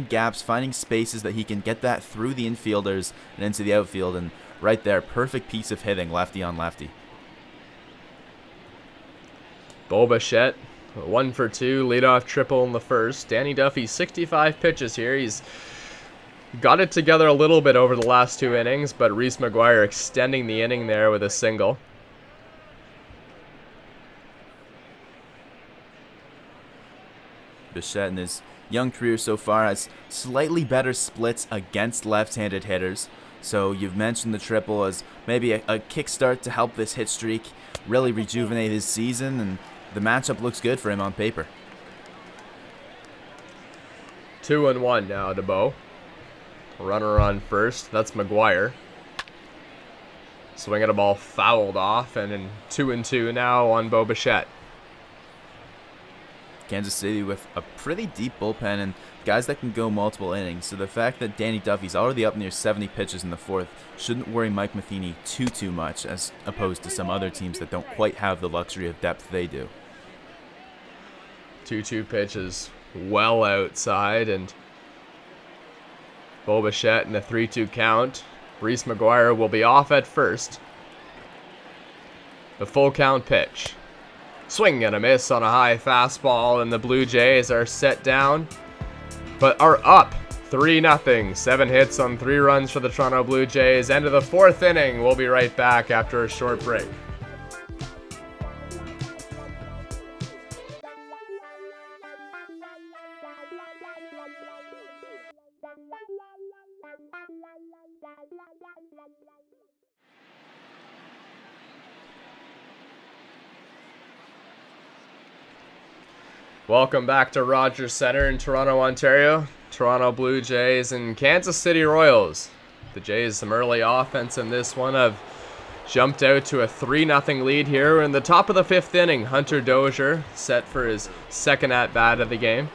gaps, finding spaces that he can get that through the infielders and into the outfield, and right there, perfect piece of hitting, lefty on lefty. Bo Bichette, 1 for 2, leadoff triple in the first. Danny Duffy, 65 pitches here. He's got it together a little bit over the last 2 innings, but Reese McGuire extending the inning there with a single. Bichette in his young career so far has slightly better splits against left-handed hitters. So you've mentioned the triple as maybe a kickstart to help this hit streak really rejuvenate his season, and the matchup looks good for him on paper. 2-1 now to Bo. Runner on first. That's McGuire. Swinging a ball fouled off, and in 2-2 now on Bo Bichette. Kansas City with a pretty deep bullpen and guys that can go multiple innings. So the fact that Danny Duffy's already up near 70 pitches in the fourth shouldn't worry Mike Matheny too much, as opposed to some other teams that don't quite have the luxury of depth they do. 2-2 pitches well outside, and Bo Bichette in a 3-2 count. Reese McGuire will be off at first. The full count pitch. Swing and a miss on a high fastball, and the Blue Jays are set down, but are up 3-0. 7 hits on 3 runs for the Toronto Blue Jays. End of the 4th inning. We'll be right back after a short break. Welcome back to Rogers Centre in Toronto, Ontario. Toronto Blue Jays and Kansas City Royals. The Jays, some early offense in this one, have jumped out to a 3-0 lead here. We're in the top of the 5th inning. Hunter Dozier set for his second at-bat of the game.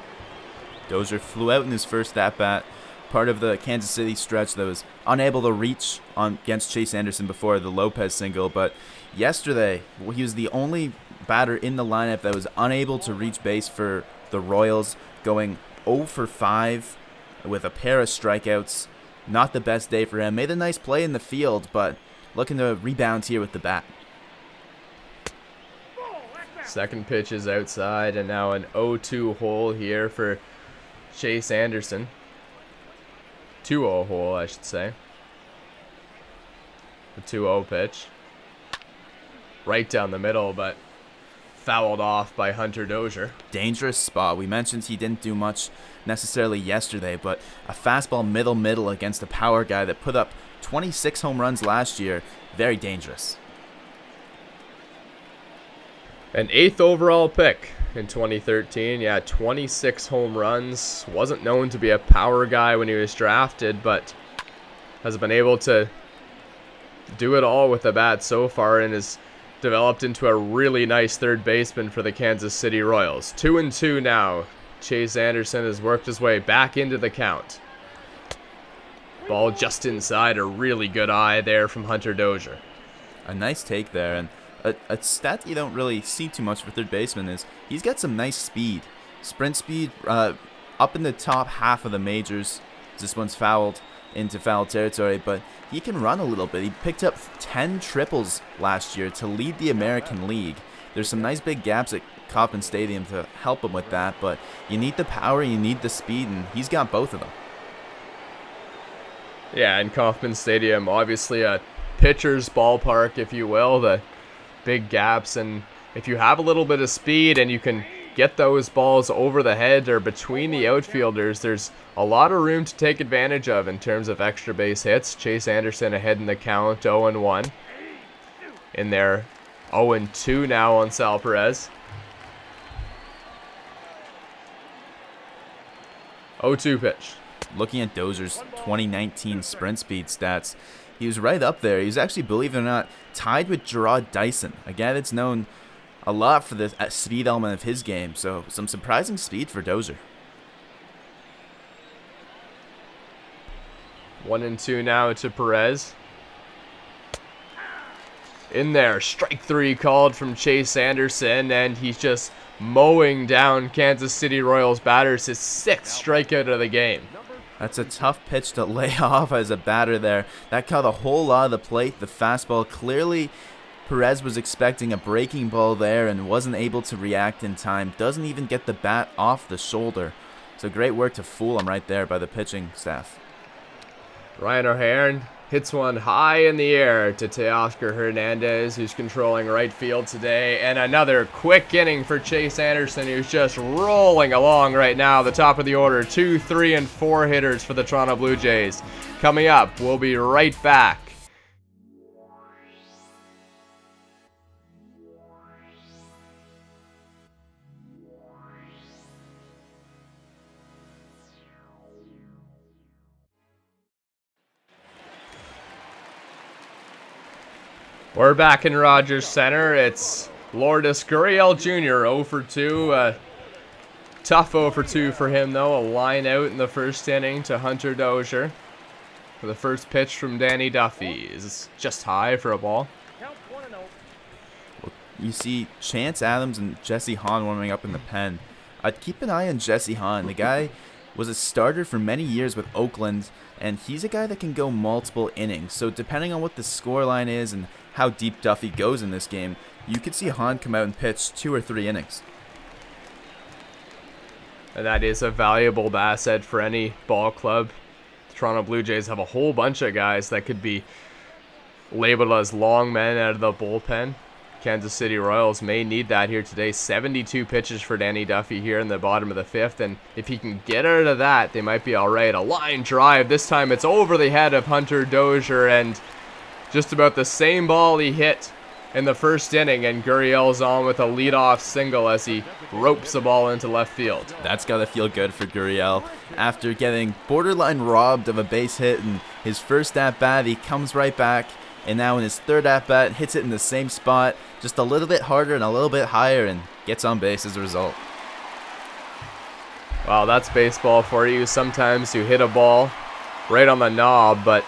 Dozier flew out in his first at-bat, part of the Kansas City stretch that was unable to reach against Chase Anderson before the Lopez single, but yesterday he was the only batter in the lineup that was unable to reach base for the Royals, going 0 for 5 with a pair of strikeouts. Not the best day for him. Made a nice play in the field, but looking to rebound here with the bat. Second pitch is outside, and now an 0-2 hole here for Chase Anderson. 2-0 hole, I should say. The 2-0 pitch. Right down the middle, but fouled off by Hunter Dozier. Dangerous spot. We mentioned he didn't do much necessarily yesterday, but a fastball middle against a power guy that put up 26 home runs last year. Very dangerous. An 8th overall pick in 2013. Yeah, 26 home runs. Wasn't known to be a power guy when he was drafted, but has been able to do it all with the bat so far, and is developed into a really nice third baseman for the Kansas City Royals. 2-2 now. Chase Anderson has worked his way back into the count. Ball just inside. A really good eye there from Hunter Dozier. A nice take there, and a stat you don't really see too much for third baseman is he's got some nice speed. Sprint speed up in the top half of the majors. This one's fouled. into foul territory, but he can run a little bit. He picked up 10 triples last year to lead the American League. There's some nice big gaps at Kauffman Stadium to help him with that, but you need the power, you need the speed, and he's got both of them. Yeah, and Kauffman Stadium, obviously a pitcher's ballpark, if you will, the big gaps, and if you have a little bit of speed and you can get those balls over the head or between the outfielders, there's a lot of room to take advantage of in terms of extra base hits. Chase Anderson ahead in the count, 0-1. In there, 0-2 now on Sal Perez. 0-2 pitch. Looking at Dozier's 2019 sprint speed stats, he was right up there. He was actually, believe it or not, tied with Gerard Dyson, a guy that's known a lot for the speed element of his game. So some surprising speed for Dozier. 1-2 now to Perez. In there, strike 3 called from Chase Anderson, and he's just mowing down Kansas City Royals batters, his 6th strikeout of the game. That's a tough pitch to lay off as a batter there. That caught a whole lot of the plate, the fastball. Clearly, Perez was expecting a breaking ball there and wasn't able to react in time. Doesn't even get the bat off the shoulder. So great work to fool him right there by the pitching staff. Ryan O'Hearn hits one high in the air to Teoscar Hernandez, who's controlling right field today. And another quick inning for Chase Anderson, who's just rolling along right now, the top of the order. 2, 3, and 4 hitters for the Toronto Blue Jays. Coming up, we'll be right back. We're back in Rogers Center. It's Lourdes Gurriel Jr. 0 for 2. Tough 0 for 2 for him, though. A line out in the first inning to Hunter Dozier. For the first pitch from Danny Duffy is just high for a ball. You see Chance Adams and Jesse Hahn warming up in the pen. I'd keep an eye on Jesse Hahn. The guy was a starter for many years with Oakland, and he's a guy that can go multiple innings. So depending on what the scoreline is and how deep Duffy goes in this game, you could see Hahn come out and pitch 2 or 3 innings. And that is a valuable asset for any ball club. The Toronto Blue Jays have a whole bunch of guys that could be labeled as long men out of the bullpen. Kansas City Royals may need that here today. 72 pitches for Danny Duffy here in the bottom of the 5th, and if he can get out of that, they might be all right. A line drive. This time it's over the head of Hunter Dozier, and just about the same ball he hit in the first inning, and Gurriel's on with a leadoff single as he ropes the ball into left field. That's got to feel good for Gurriel. After getting borderline robbed of a base hit in his first at-bat, he comes right back, and now in his third at-bat, hits it in the same spot, just a little bit harder and a little bit higher, and gets on base as a result. Wow, that's baseball for you. Sometimes you hit a ball right on the knob, but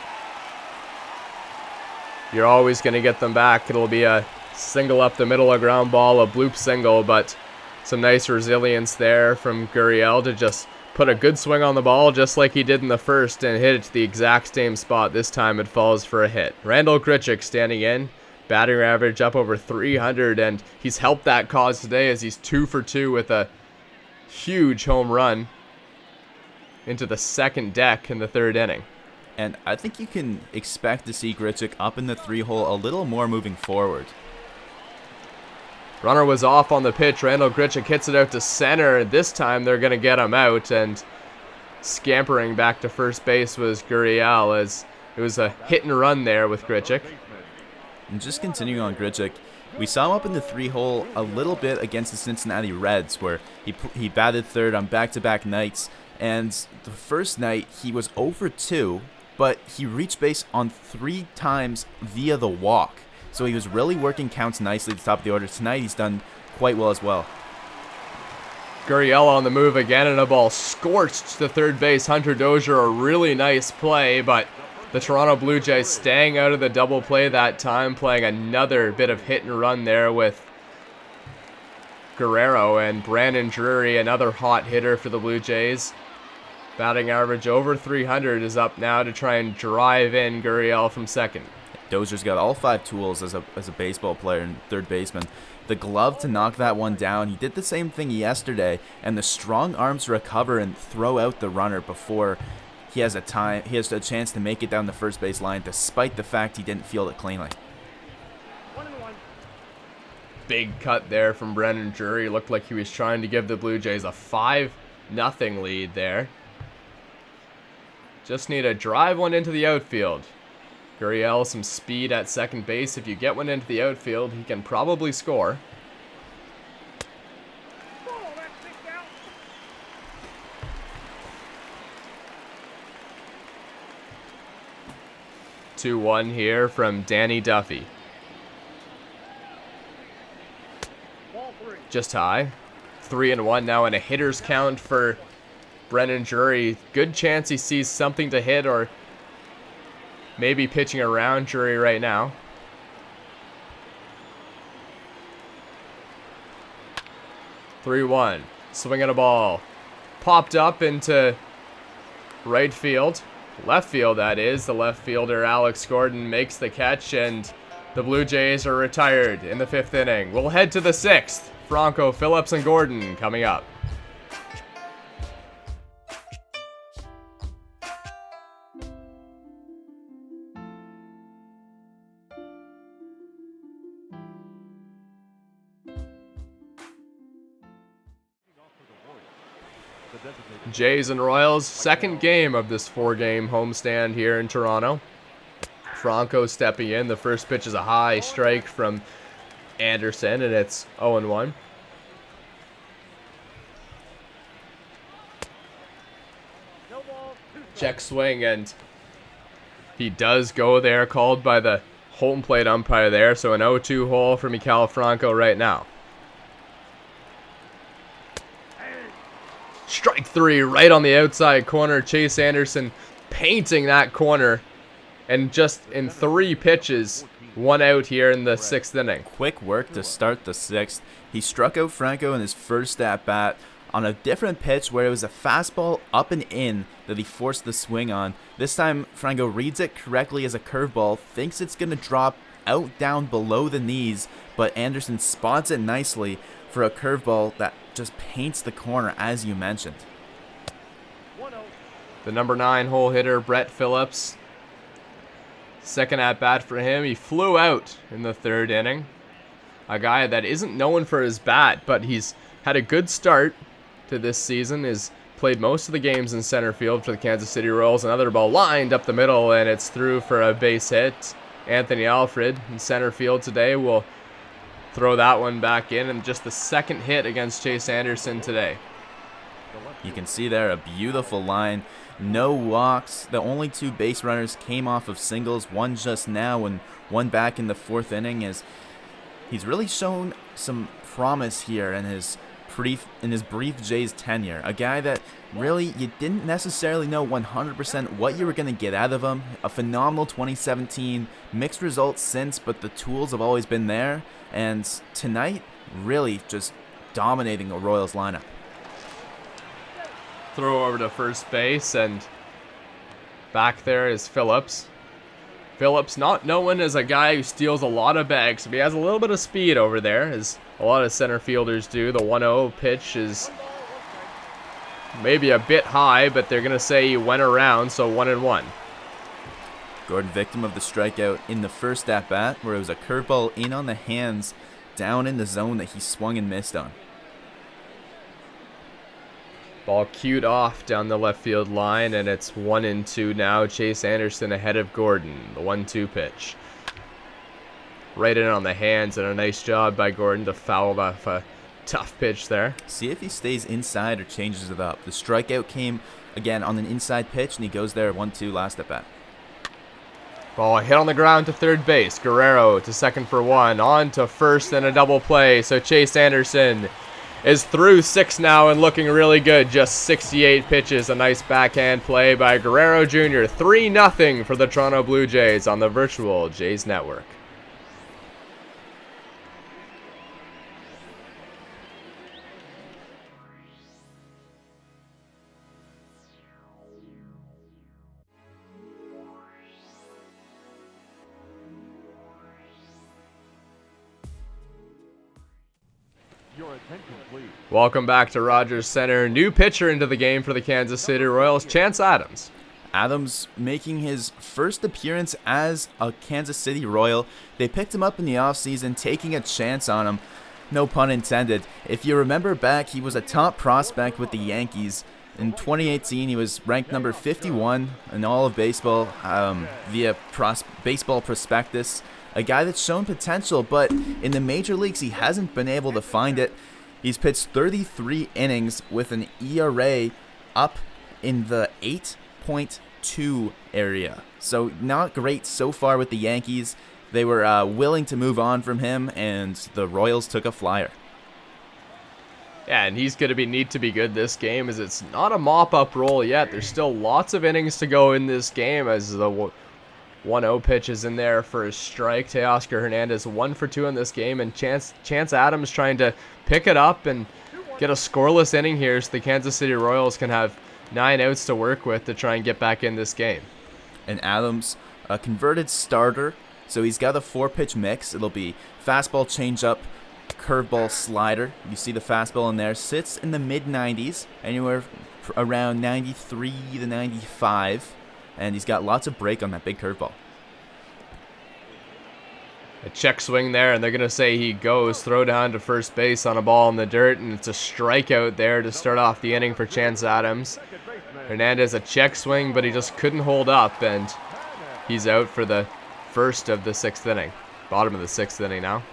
you're always going to get them back. It'll be a single up the middle, a ground ball, a bloop single, but some nice resilience there from Gurriel to just put a good swing on the ball just like he did in the first and hit it to the exact same spot. This time it falls for a hit. Randall Grichuk standing in, batting average up over 300, and he's helped that cause today as he's 2 for 2 with a huge home run into the second deck in the 3rd inning. And I think you can expect to see Grichuk up in the 3-hole a little more moving forward. Runner was off on the pitch. Randall Grichuk hits it out to center. This time they're going to get him out, and scampering back to first base was Gurriel, as it was a hit and run there with Grichuk. And just continuing on Grichuk, we saw him up in the 3-hole a little bit against the Cincinnati Reds, where he batted third on back-to-back nights. And the first night he was 0 for 2, but he reached base on 3 times via the walk. So he was really working counts nicely at the top of the order. Tonight he's done quite well as well. Gurriel on the move again, and a ball scorched to third base. Hunter Dozier, a really nice play, but the Toronto Blue Jays staying out of the double play that time, playing another bit of hit and run there with Guerrero, and Brandon Drury, another hot hitter for the Blue Jays. Batting average over 300 is up now to try and drive in Gurriel from second. Dozier's got all 5 tools as a baseball player and third baseman. The glove to knock that one down. He did the same thing yesterday, and the strong arms to recover and throw out the runner before he has a chance to make it down the first base line, despite the fact he didn't field it cleanly. Big cut there from Brennan Drury. Looked like he was trying to give the Blue Jays a 5-0 lead there. Just need to drive one into the outfield. Gurriel, some speed at second base. If you get one into the outfield, he can probably score. Two 2-1 here from Danny Duffy. Just high. 3-1 now, and a hitter's count for Brennan Drury. Good chance he sees something to hit, or maybe pitching around Drury right now. Three 3-1. Swinging a ball. Popped up into right field. Left field, that is. The left fielder, Alex Gordon, makes the catch, and the Blue Jays are retired in the 5th inning. We'll head to the 6th. Franco, Phillips, and Gordon coming up. Jays and Royals, second game of this 4-game homestand here in Toronto. Franco stepping in. The first pitch is a high strike from Anderson, and it's 0-1. Check swing, and he does go there, called by the home plate umpire there. So an 0-2 hole for Maikel Franco right now. Strike 3 right on the outside corner. Chase Anderson painting that corner. And just in 3 pitches, 1 out here in the 6th inning. Quick work to start the 6th. He struck out Franco in his first at-bat on a different pitch where it was a fastball up and in that he forced the swing on. This time, Franco reads it correctly as a curveball, thinks it's going to drop out down below the knees, but Anderson spots it nicely for a curveball that just paints the corner, as you mentioned. The number 9 hole hitter, Brett Phillips. Second at bat for him. He flew out in the 3rd inning. A guy that isn't known for his bat, but he's had a good start to this season. Has played most of the games in center field for the Kansas City Royals. Another ball lined up the middle, and it's through for a base hit. Anthony Alfred in center field today will throw that one back in, and just the 2nd hit against Chase Anderson today. You can see there a beautiful line. No walks. The only 2 base runners came off of singles, one just now and one back in the 4th inning. As he's really shown some promise here in his brief Jays tenure. A guy that really you didn't necessarily know 100% what you were going to get out of him. A phenomenal 2017, mixed results since, but the tools have always been there. And tonight, really just dominating the Royals lineup. Throw over to first base, and back there is Phillips. Phillips not known as a guy who steals a lot of bags, but he has a little bit of speed over there, as a lot of center fielders do. The 1-0 pitch is maybe a bit high, but they're going to say he went around, so 1-1. Gordon, victim of the strikeout in the first at-bat, where it was a curveball in on the hands, down in the zone that he swung and missed on. Ball cued off down the left field line, and it's 1-2 now. Chase Anderson ahead of Gordon. The 1-2 pitch. Right in on the hands, and a nice job by Gordon to foul off a tough pitch there. See if he stays inside or changes it up. The strikeout came, again, on an inside pitch, and he goes there 1-2 last at bat. Ball hit on the ground to third base. Guerrero to second for 1. On to first and a double play. So Chase Anderson is through 6 now and looking really good. Just 68 pitches. A nice backhand play by Guerrero Jr. 3-0 for the Toronto Blue Jays on the virtual Jays Network. Welcome back to Rogers Center. New pitcher into the game for the Kansas City Royals, Chance Adams. Adams making his first appearance as a Kansas City Royal. They picked him up in the offseason, taking a chance on him. No pun intended. If you remember back, he was a top prospect with the Yankees. In 2018, he was ranked number 51 in all of baseball via Baseball Prospectus. A guy that's shown potential, but in the major leagues, he hasn't been able to find it. He's pitched 33 innings with an ERA up in the 8.2 area. So not great so far with the Yankees. They were willing to move on from him, and the Royals took a flyer. Yeah, and he's going to need to be good this game, as it's not a mop-up role yet. There's still lots of innings to go in this game, as the 1-0 pitch is in there for a strike. Teoscar Hernandez 1 for 2 in this game, and Chance Adams trying to pick it up and get a scoreless inning here, so the Kansas City Royals can have 9 outs to work with to try and get back in this game. And Adams, a converted starter, so he's got a 4-pitch mix. It'll be fastball, changeup, curveball, slider. You see the fastball in there. Sits in the mid-90s, anywhere around 93 to 95. And he's got lots of break on that big curveball. A check swing there, and they're going to say he goes. Throw down to first base on a ball in the dirt, and it's a strikeout there to start off the inning for Chance Adams. Hernandez a check swing, but he just couldn't hold up, and he's out for the first of the 6th inning. Bottom of the 6th inning now.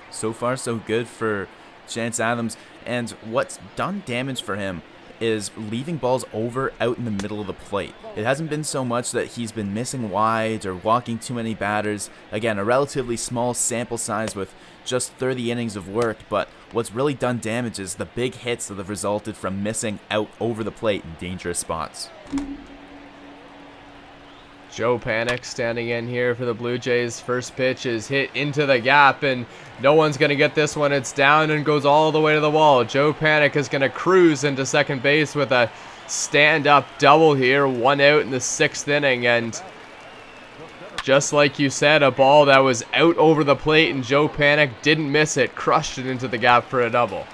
So far, so good for Chance Adams. And what's done damage for him is leaving balls out in the middle of the plate. It hasn't been so much that he's been missing wide or walking too many batters. Again, a relatively small sample size with just 30 innings of work, but what's really done damage is the big hits that have resulted from missing out over the plate in dangerous spots. Joe Panik standing in here for the Blue Jays. First pitch is hit into the gap, and no one's going to get this one. It's down and goes all the way to the wall. Joe Panik is going to cruise into second base with a stand-up double here. 1 out in the 6th inning, and just like you said, a ball that was out over the plate, and Joe Panik didn't miss it. Crushed it into the gap for a double.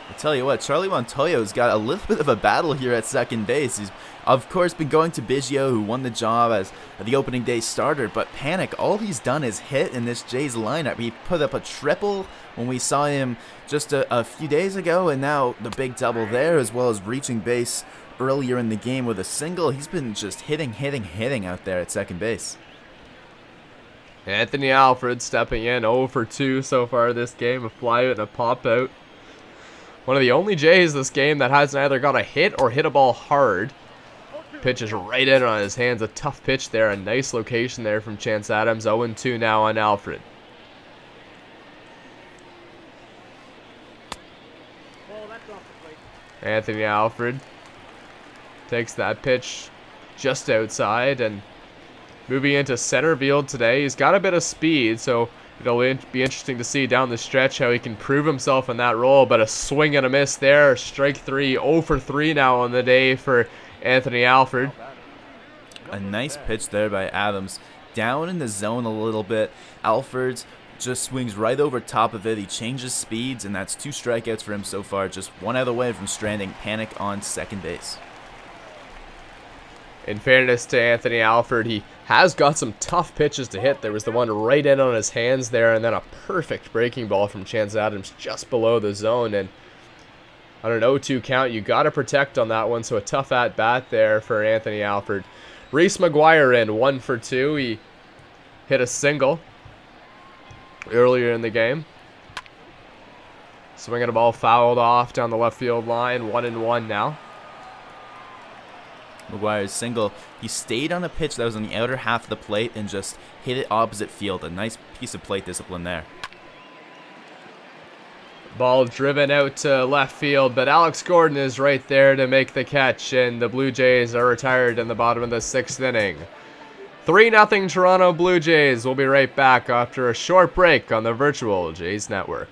I tell you what, Charlie Montoyo's got a little bit of a battle here at second base. He's, of course, been going to Biggio, who won the job as the opening day starter, but Panik, all he's done is hit in this Jays lineup. He put up a triple when we saw him just a few days ago, and now the big double there, as well as reaching base earlier in the game with a single. He's been just hitting out there at second base. Anthony Alford stepping in, 0 for 2 so far this game, a fly out and a pop out. One of the only Jays this game that hasn't either got a hit or hit a ball hard. Pitch is right in on his hands. A tough pitch there. A nice location there from Chance Adams. 0-2 now on Alfred. Anthony Alfred takes that pitch just outside, and moving into center field today. He's got a bit of speed, so it'll be interesting to see down the stretch how he can prove himself in that role, but a swing and a miss there. Strike 3, 0 for 3 now on the day for Anthony Alford. A nice pitch there by Adams. Down in the zone a little bit. Alford just swings right over top of it. He changes speeds, and that's 2 strikeouts for him so far. Just 1 out of the way from stranding Panik on second base. In fairness to Anthony Alford, he has got some tough pitches to hit. There was the one right in on his hands there, and then a perfect breaking ball from Chance Adams just below the zone. And on an 0-2 count, you got to protect on that one, so a tough at-bat there for Anthony Alford. Reese McGuire in, 1 for 2. He hit a single earlier in the game. Swinging a ball fouled off down the left field line, 1-1 now. McGuire's single. He stayed on a pitch that was on the outer half of the plate and just hit it opposite field. A nice piece of plate discipline there. Ball driven out to left field, but Alex Gordon is right there to make the catch, and the Blue Jays are retired in the bottom of the 6th inning. 3-0 Toronto Blue Jays. We'll be right back after a short break on the Virtual Jays Network.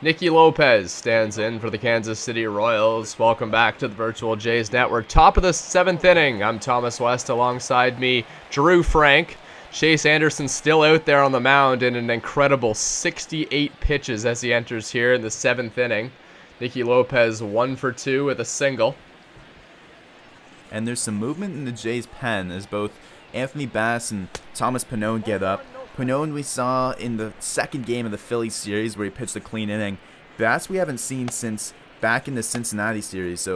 Nicky Lopez stands in for the Kansas City Royals. Welcome back to the Virtual Jays Network. Top of the 7th inning. I'm Thomas West. Alongside me, Drew Frank. Chase Anderson still out there on the mound in an incredible 68 pitches as he enters here in the 7th inning. Nicky Lopez 1 for 2 with a single. And there's some movement in the Jays' pen as both Anthony Bass and Thomas Pannone get up. Pannone we saw in the second game of the Phillies series where he pitched a clean inning. Bass we haven't seen since back in the Cincinnati series,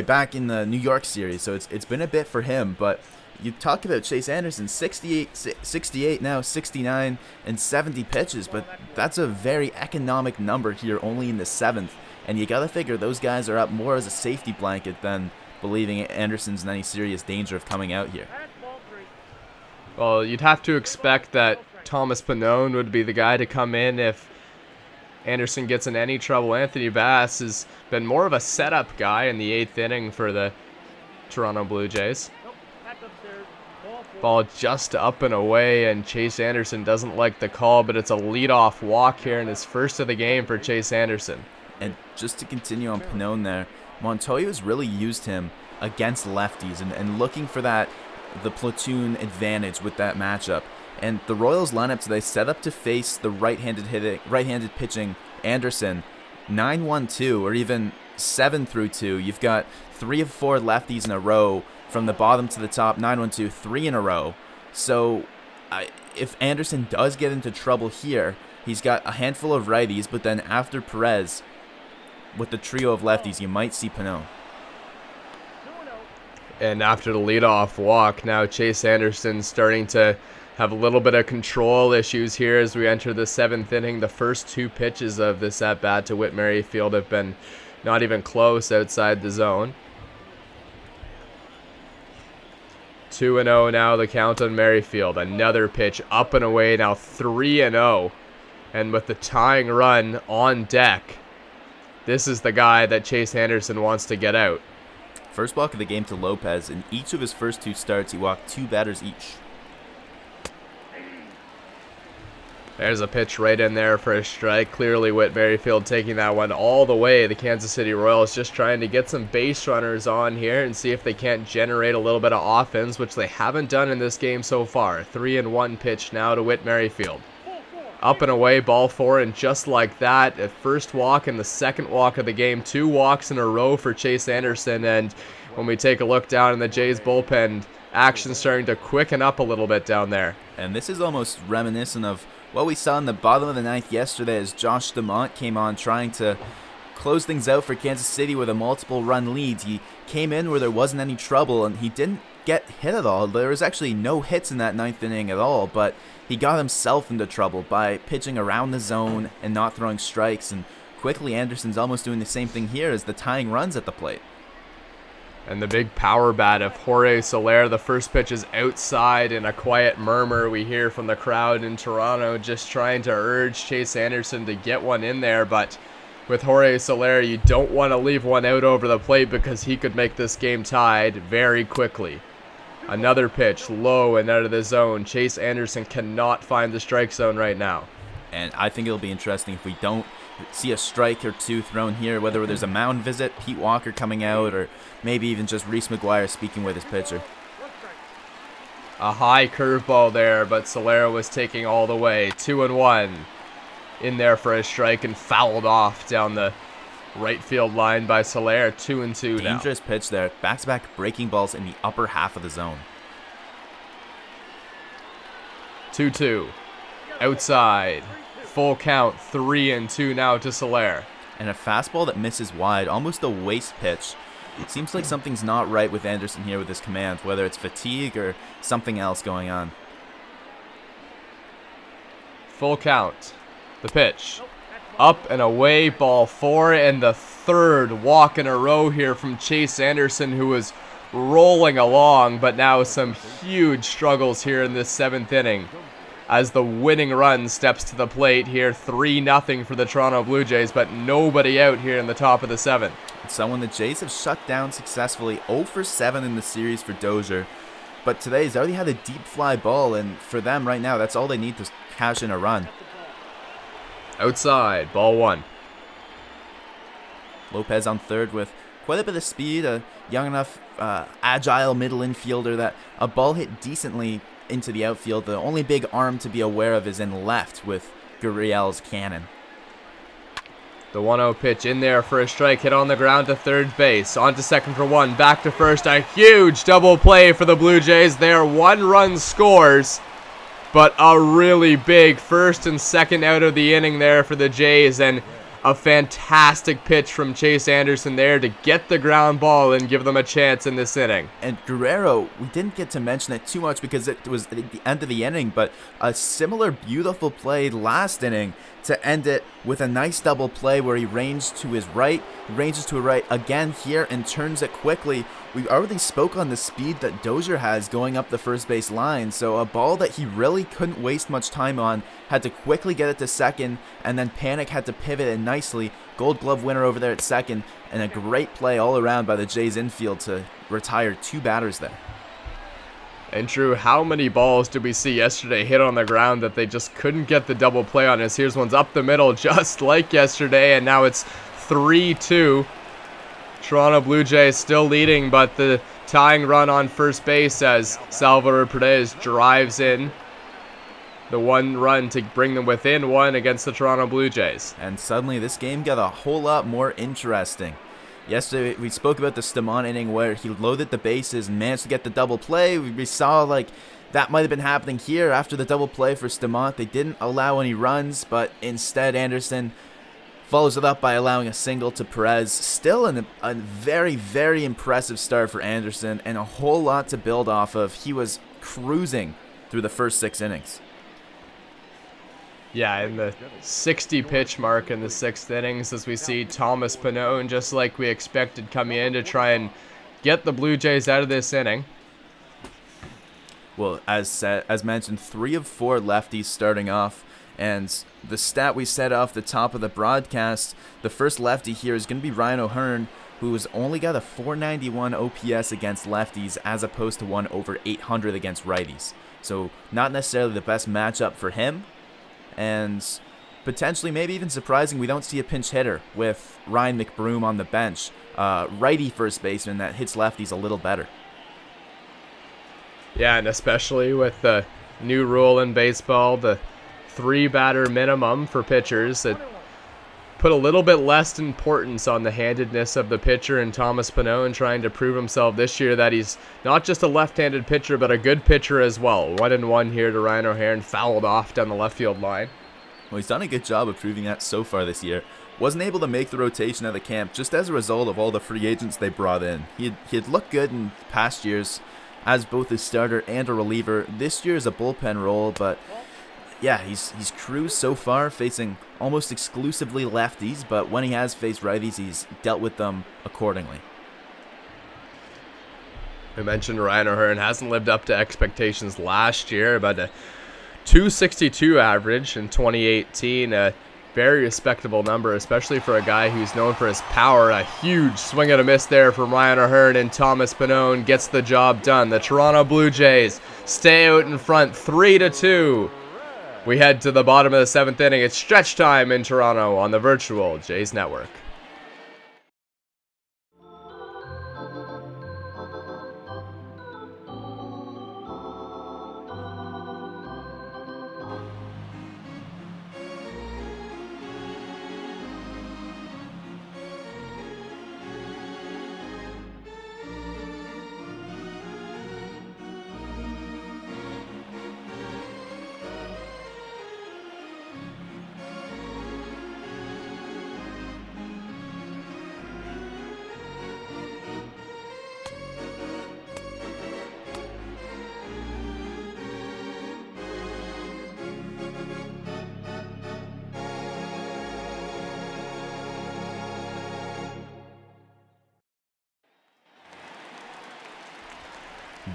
back in the New York series, so it's been a bit for him. But you talk about Chase Anderson, 68 now, 69, and 70 pitches, but that's a very economic number here only in the 7th. And you gotta figure those guys are up more as a safety blanket than believing Anderson's in any serious danger of coming out here. Well, you'd have to expect that Thomas Pannone would be the guy to come in if Anderson gets in any trouble. Anthony Bass has been more of a setup guy in the 8th inning for the Toronto Blue Jays. Ball just up and away, and Chase Anderson doesn't like the call, but it's a leadoff walk here in his first of the game for Chase Anderson. And just to continue on Pannone there, Montoya's really used him against lefties and looking for the platoon advantage with that matchup. And the Royals lineup today set up to face the right-handed pitching Anderson 9-1-2 or even 7-2. You've got 3 of 4 lefties in a row from the bottom to the top, 9-1-2, 3 in a row. So if Anderson does get into trouble here, he's got a handful of righties, but then after Perez, with the trio of lefties, you might see Pannone. And after the leadoff walk, now Chase Anderson starting to have a little bit of control issues here as we enter the 7th inning. The first 2 pitches of this at-bat to Whit Merrifield have been not even close outside the zone. 2-0 now, the count on Merrifield. Another pitch up and away, now 3-0. And with the tying run on deck, this is the guy that Chase Anderson wants to get out. First walk of the game to Lopez. In each of his first 2 starts, he walked 2 batters each. There's a pitch right in there for a strike. Clearly Whit Merrifield taking that one all the way. The Kansas City Royals just trying to get some base runners on here and see if they can't generate a little bit of offense, which they haven't done in this game so far. 3-1 pitch now to Whit Merrifield. Up and away, ball 4, and just like that, a first walk and the second walk of the game. 2 walks in a row for Chase Anderson, and when we take a look down in the Jays bullpen, action starting to quicken up a little bit down there. And this is almost reminiscent of what we saw in the bottom of the 9th yesterday as Josh DeMont came on trying to close things out for Kansas City with a multiple run lead. He came in where there wasn't any trouble, and he didn't get hit at all. There was actually no hits in that 9th inning at all, but he got himself into trouble by pitching around the zone and not throwing strikes. And quickly, Anderson's almost doing the same thing here as the tying runs at the plate. And the big power bat of Jorge Soler. The first pitch is outside, and a quiet murmur we hear from the crowd in Toronto just trying to urge Chase Anderson to get one in there. But with Jorge Soler, you don't want to leave one out over the plate because he could make this game tied very quickly. Another pitch, low and out of the zone. Chase Anderson cannot find the strike zone right now. And I think it'll be interesting if we don't see a strike or 2 thrown here, whether there's a mound visit, Pete Walker coming out, or maybe even just Reese McGuire speaking with his pitcher. A high curveball there, but Soler was taking all the way. 2-1. In there for a strike and fouled off down the right field line by Soler. 2-2 now. Dangerous pitch there. Back-to-back breaking balls in the upper half of the zone. 2-2. Outside. Full count. 3-2 now to Soler. And a fastball that misses wide. Almost a waste pitch. It seems like something's not right with Anderson here with his command, whether it's fatigue or something else going on. Full count. The pitch. Up and away, ball 4, and the 3rd walk in a row here from Chase Anderson, who was rolling along, but now some huge struggles here in this 7th inning. As the winning run steps to the plate here, 3-0 for the Toronto Blue Jays, but nobody out here in the top of the 7th. Someone the Jays have shut down successfully, 0 for 7 in the series for Dozier. But today he's already had a deep fly ball, and for them right now, that's all they need to cash in a run. Outside, ball 1. Lopez on third with quite a bit of speed, a young enough, agile middle infielder that a ball hit decently into the outfield. The only big arm to be aware of is in left with Gurriel's cannon. The 1-0 pitch in there for a strike, hit on the ground to third base. On to second for one, back to first. A huge double play for the Blue Jays there. 1 run scores, but a really big first and second out of the inning there for the Jays. And a fantastic pitch from Chase Anderson there to get the ground ball and give them a chance in this inning. And Guerrero, we didn't get to mention it too much because it was at the end of the inning, but a similar beautiful play last inning to end it with a nice double play where he ranged to his right, ranges to a right again here and turns it quickly. We already spoke on the speed that Dozier has going up the first base line, so a ball that he really couldn't waste much time on, had to quickly get it to second, and then Panic had to pivot it nicely. Gold Glove winner over there at second, and a great play all around by the Jays infield to retire 2 batters there. And Drew, how many balls did we see yesterday hit on the ground that they just couldn't get the double play on? As here's one's up the middle just like yesterday, and now it's 3-2. Toronto Blue Jays still leading, but the tying run on first base as Salvador Perez drives in the 1 run to bring them within 1 against the Toronto Blue Jays. And suddenly this game got a whole lot more interesting. Yesterday we spoke about the Stamont inning where he loaded the bases and managed to get the double play. We saw like that might have been happening here after the double play for Stamont. They didn't allow any runs, but instead Anderson follows it up by allowing a single to Perez. Still a very, very impressive start for Anderson and a whole lot to build off of. He was cruising through the first 6 innings. Yeah, in the 60 pitch mark in the 6th innings as we see Thomas Pannone, just like we expected, coming in to try and get the Blue Jays out of this inning. Well, as mentioned, 3 of 4 lefties starting off. And the stat we said off the top of the broadcast, the first lefty here is going to be Ryan O'Hearn, who has only got a 491 OPS against lefties as opposed to one over 800 against righties. So not necessarily the best matchup for him. And potentially, maybe even surprising, we don't see a pinch hitter with Ryan McBroom on the bench. Righty first baseman that hits lefties a little better. Yeah, and especially with the new rule in baseball, the 3-batter minimum for pitchers, it put a little bit less importance on the handedness of the pitcher, and Thomas Pannone trying to prove himself this year that he's not just a left-handed pitcher, but a good pitcher as well. 1-1 here to Ryan O'Hearn, fouled off down the left field line. Well, he's done a good job of proving that so far this year. Wasn't able to make the rotation at the camp just as a result of all the free agents they brought in. He had looked good in past years as both a starter and a reliever. This year is a bullpen role, but yeah, he's cruised so far, facing almost exclusively lefties, but when he has faced righties, he's dealt with them accordingly. We mentioned Ryan O'Hearn hasn't lived up to expectations last year, but a 262 average in 2018, a very respectable number, especially for a guy who's known for his power. A huge swing and a miss there from Ryan O'Hearn, and Thomas Pannone gets the job done. The Toronto Blue Jays stay out in front 3-2. We head to the bottom of the 7th inning. It's stretch time in Toronto on the virtual Jays Network.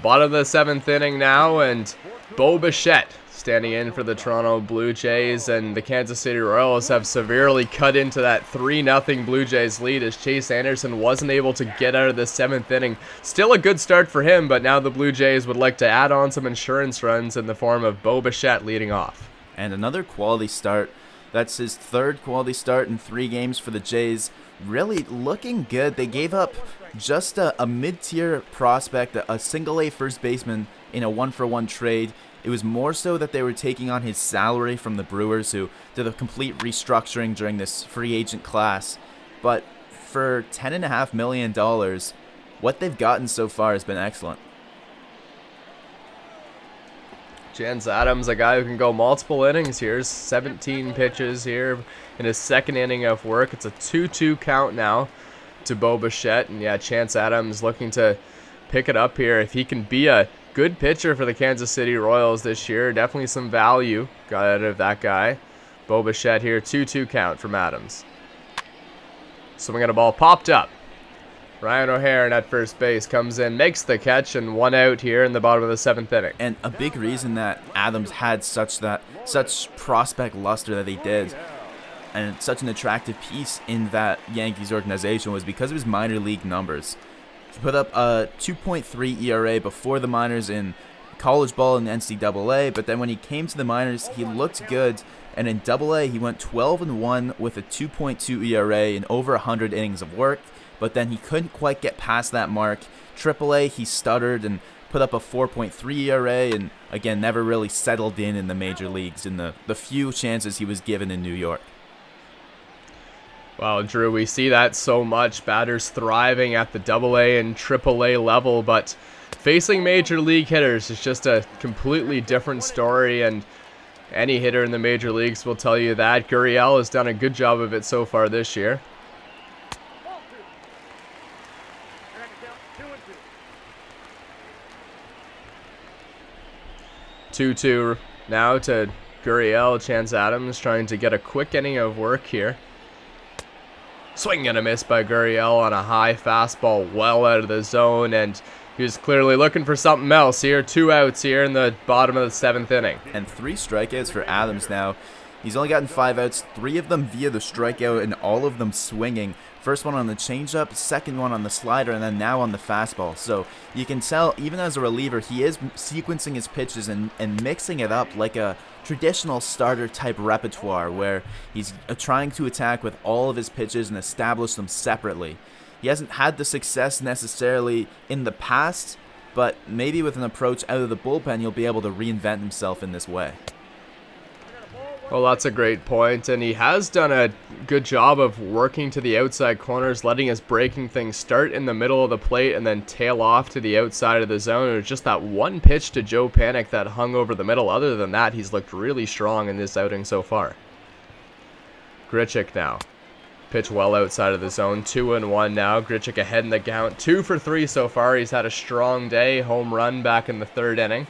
Bottom of the 7th inning now, and Bo Bichette standing in for the Toronto Blue Jays, and the Kansas City Royals have severely cut into that 3-0 Blue Jays lead as Chase Anderson wasn't able to get out of the 7th inning. Still a good start for him, but now the Blue Jays would like to add on some insurance runs in the form of Bo Bichette leading off. And another quality start That's his third quality start in 3 games for the Jays. Really looking good. They gave up just a mid-tier prospect, a single-A first baseman in a 1-for-1 trade. It was more so that they were taking on his salary from the Brewers, who did a complete restructuring during this free agent class. But for $10.5 million, what they've gotten so far has been excellent. Chance Adams, a guy who can go multiple innings here. 17 pitches here in his second inning of work. It's a 2-2 count now to Bo Bichette. And yeah, Chance Adams looking to pick it up here. If he can be a good pitcher for the Kansas City Royals this year, definitely some value got out of that guy. Bo Bichette here, 2-2 count from Adams. Swinging a ball popped up. Ryan O'Hare at first base comes in, makes the catch, and 1 out here in the bottom of the 7th inning. And a big reason that Adams had such prospect luster that he did, and such an attractive piece in that Yankees organization, was because of his minor league numbers. He put up a 2.3 ERA before the minors in college ball and NCAA, but then when he came to the minors, he looked good. And in AA, he went 12-1 with a 2.2 ERA in over 100 innings of work. But then he couldn't quite get past that mark. AAA, he stuttered and put up a 4.3 ERA, and again, never really settled in the major leagues in the few chances he was given in New York. Well, Drew, we see that so much. Batters thriving at the AA and AAA level, but facing major league hitters is just a completely different story, and any hitter in the major leagues will tell you that. Gurriel has done a good job of it so far this year. 2-2 now to Gurriel. Chance Adams trying to get a quick inning of work here. Swing and a miss by Gurriel on a high fastball well out of the zone, and he was clearly looking for something else here. 2 outs here in the bottom of the 7th inning. And 3 strikeouts for Adams now. He's only gotten 5 outs, 3 of them via the strikeout, and all of them swinging. First one on the changeup, second one on the slider, and then now on the fastball. So you can tell, even as a reliever, he is sequencing his pitches and mixing it up like a traditional starter-type repertoire, where he's trying to attack with all of his pitches and establish them separately. He hasn't had the success necessarily in the past, but maybe with an approach out of the bullpen, he'll be able to reinvent himself in this way. Well, that's a great point, and he has done a good job of working to the outside corners, letting his breaking thing start in the middle of the plate and then tail off to the outside of the zone. It was just that one pitch to Joe Panik that hung over the middle. Other than that, he's looked really strong in this outing so far. Grichuk now. Pitch well outside of the zone. 2-1 now. Grichuk ahead in the count. 2 for 3 so far. He's had a strong day. Home run back in the 3rd inning.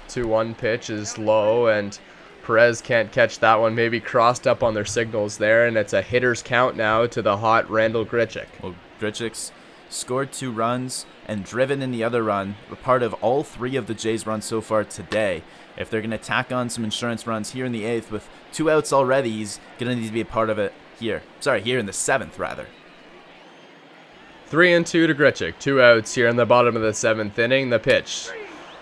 2-1 pitch is low, and Perez can't catch that one. Maybe crossed up on their signals there, and it's a hitter's count now to the hot Randall Grichuk. Well, Grichuk's scored 2 runs and driven in the other run, a part of all 3 of the Jays' runs so far today. If they're going to tack on some insurance runs here in the 8th with 2 outs already, he's going to need to be a part of it here. Here in the 7th, rather. 3-2 to Grichuk. 2 outs here in the bottom of the 7th inning. The pitch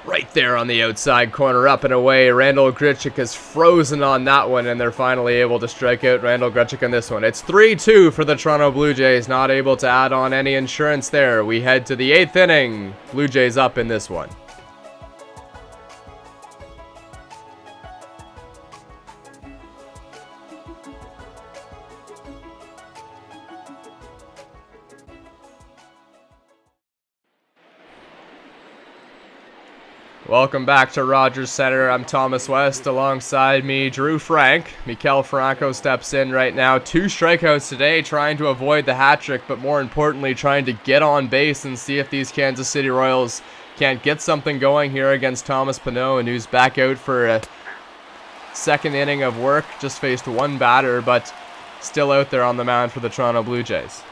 right there on the outside corner, up and away. Randall Grichuk is frozen on that one, and they're finally able to strike out Randall Grichuk on this one. It's 3-2 for the Toronto Blue Jays, not able to add on any insurance there. We head to the 8th inning. Blue Jays up in this one. Welcome back to Rogers Center. I'm Thomas West. Alongside me, Drew Frank. Mikel Franco steps in right now. 2 strikeouts today, trying to avoid the hat trick, but more importantly, trying to get on base and see if these Kansas City Royals can't get something going here against Thomas Pannone, who's back out for a 2nd inning of work. Just faced 1 batter, but still out there on the mound for the Toronto Blue Jays.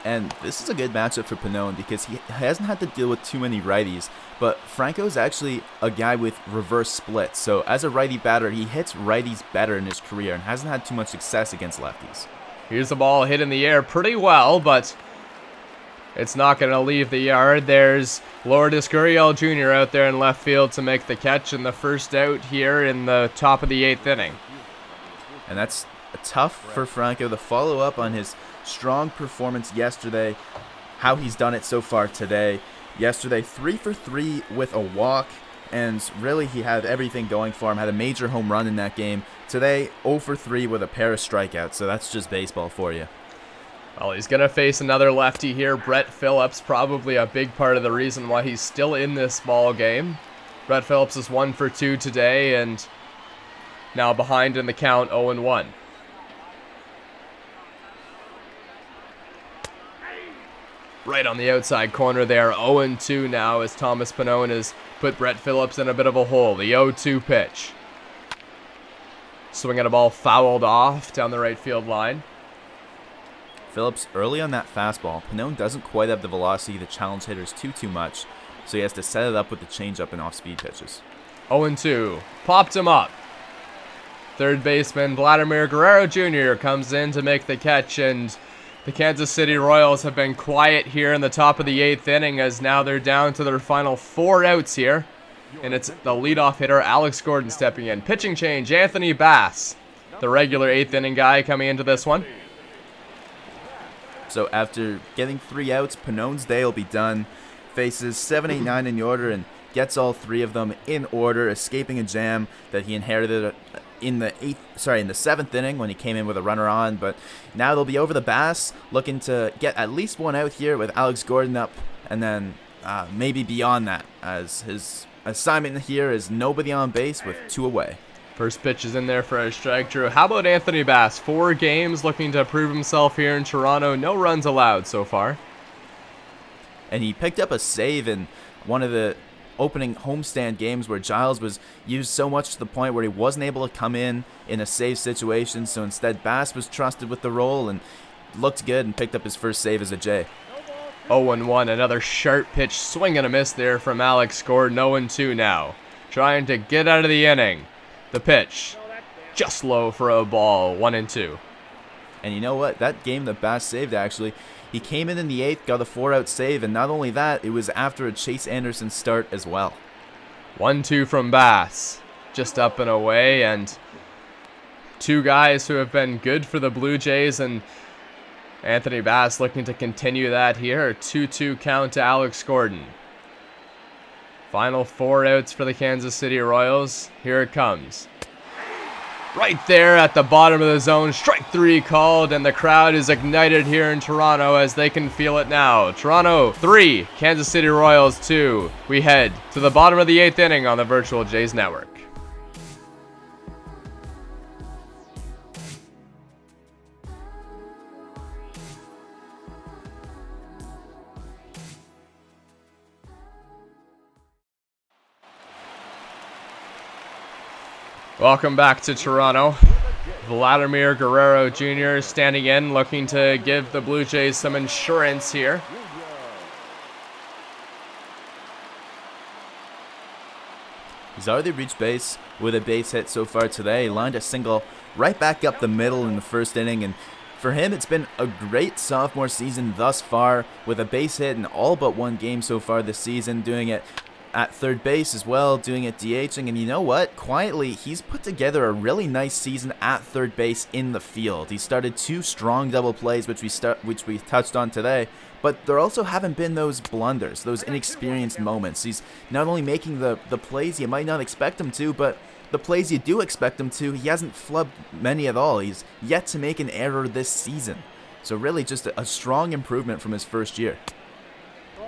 And this is a good matchup for Pannone because he hasn't had to deal with too many righties. But Franco's actually a guy with reverse splits. So as a righty batter, he hits righties better in his career and hasn't had too much success against lefties. Here's the ball hit in the air pretty well, but it's not going to leave the yard. There's Lourdes Gurriel Jr. out there in left field to make the catch, and the first out here in the top of the 8th inning. And that's tough for Franco to follow up on his strong performance yesterday, how he's done it so far today. Yesterday, 3 for 3 with a walk, and really he had everything going for him, had a major home run in that game. Today, 0 for 3 with a pair of strikeouts, so that's just baseball for you. Well, he's going to face another lefty here. Brett Phillips, probably a big part of the reason why he's still in this ball game. Brett Phillips is 1 for 2 today, and now behind in the count, 0-1. Right on the outside corner there, 0-2 now as Thomas Pannone has put Brett Phillips in a bit of a hole. The 0-2 pitch. Swinging a ball fouled off down the right field line. Phillips early on that fastball. Pannone doesn't quite have the velocity to challenge hitters too much, so he has to set it up with the changeup and off-speed pitches. 0-2. Popped him up. Third baseman Vladimir Guerrero Jr. comes in to make the catch, and the Kansas City Royals have been quiet here in the top of the 8th inning, as now they're down to their final 4 outs here. And it's the leadoff hitter, Alex Gordon, stepping in. Pitching change, Anthony Bass, the regular 8th inning guy, coming into this one. So after getting 3 outs, Pannone's day will be done. Faces 7, 8, 9 in the order and gets all 3 of them in order, escaping a jam that he inherited in the 7th inning when he came in with a runner on. But now they'll be over the Bass, looking to get at least 1 out here with Alex Gordon up, and then maybe beyond that, as his assignment here is nobody on base with 2 away. First pitch is in there for a strike, Drew. How about Anthony Bass? 4 games looking to prove himself here in Toronto. No runs allowed so far. And he picked up a save in one of the opening homestand games where Giles was used so much to the point where he wasn't able to come in a save situation. So instead, Bass was trusted with the role and looked good and picked up his first save as a J. 0-1, another sharp pitch, swing and a miss there from Alex Gordon. 0-2 now, trying to get out of the inning. The pitch, just low for a ball, 1-2. And you know what? That game that Bass saved, actually, he came in the 8th, got a 4-out save, and not only that, it was after a Chase Anderson start as well. 1-2 from Bass, just up and away, and 2 guys who have been good for the Blue Jays, and Anthony Bass looking to continue that here. 2-2 count to Alex Gordon. Final 4 outs for the Kansas City Royals. Here it comes. Right there at the bottom of the zone. Strike 3 called, and the crowd is ignited here in Toronto as they can feel it now. Toronto 3, Kansas City Royals 2. We head to the bottom of the 8th inning on the Virtual Jays Network. Welcome back to Toronto. Vladimir Guerrero Jr. standing in, looking to give the Blue Jays some insurance here. He's already reached base with a base hit so far today. He lined a single right back up the middle in the first inning, and for him, it's been a great sophomore season thus far with a base hit in all but 1 game so far this season, doing it at third base as well, doing it DHing, and you know what? Quietly, he's put together a really nice season at third base in the field. He started 2 strong double plays, which we touched on today, but there also haven't been those blunders, those inexperienced moments. He's not only making the plays you might not expect him to, but the plays you do expect him to, he hasn't flubbed many at all. He's yet to make an error this season. So really just a strong improvement from his first year.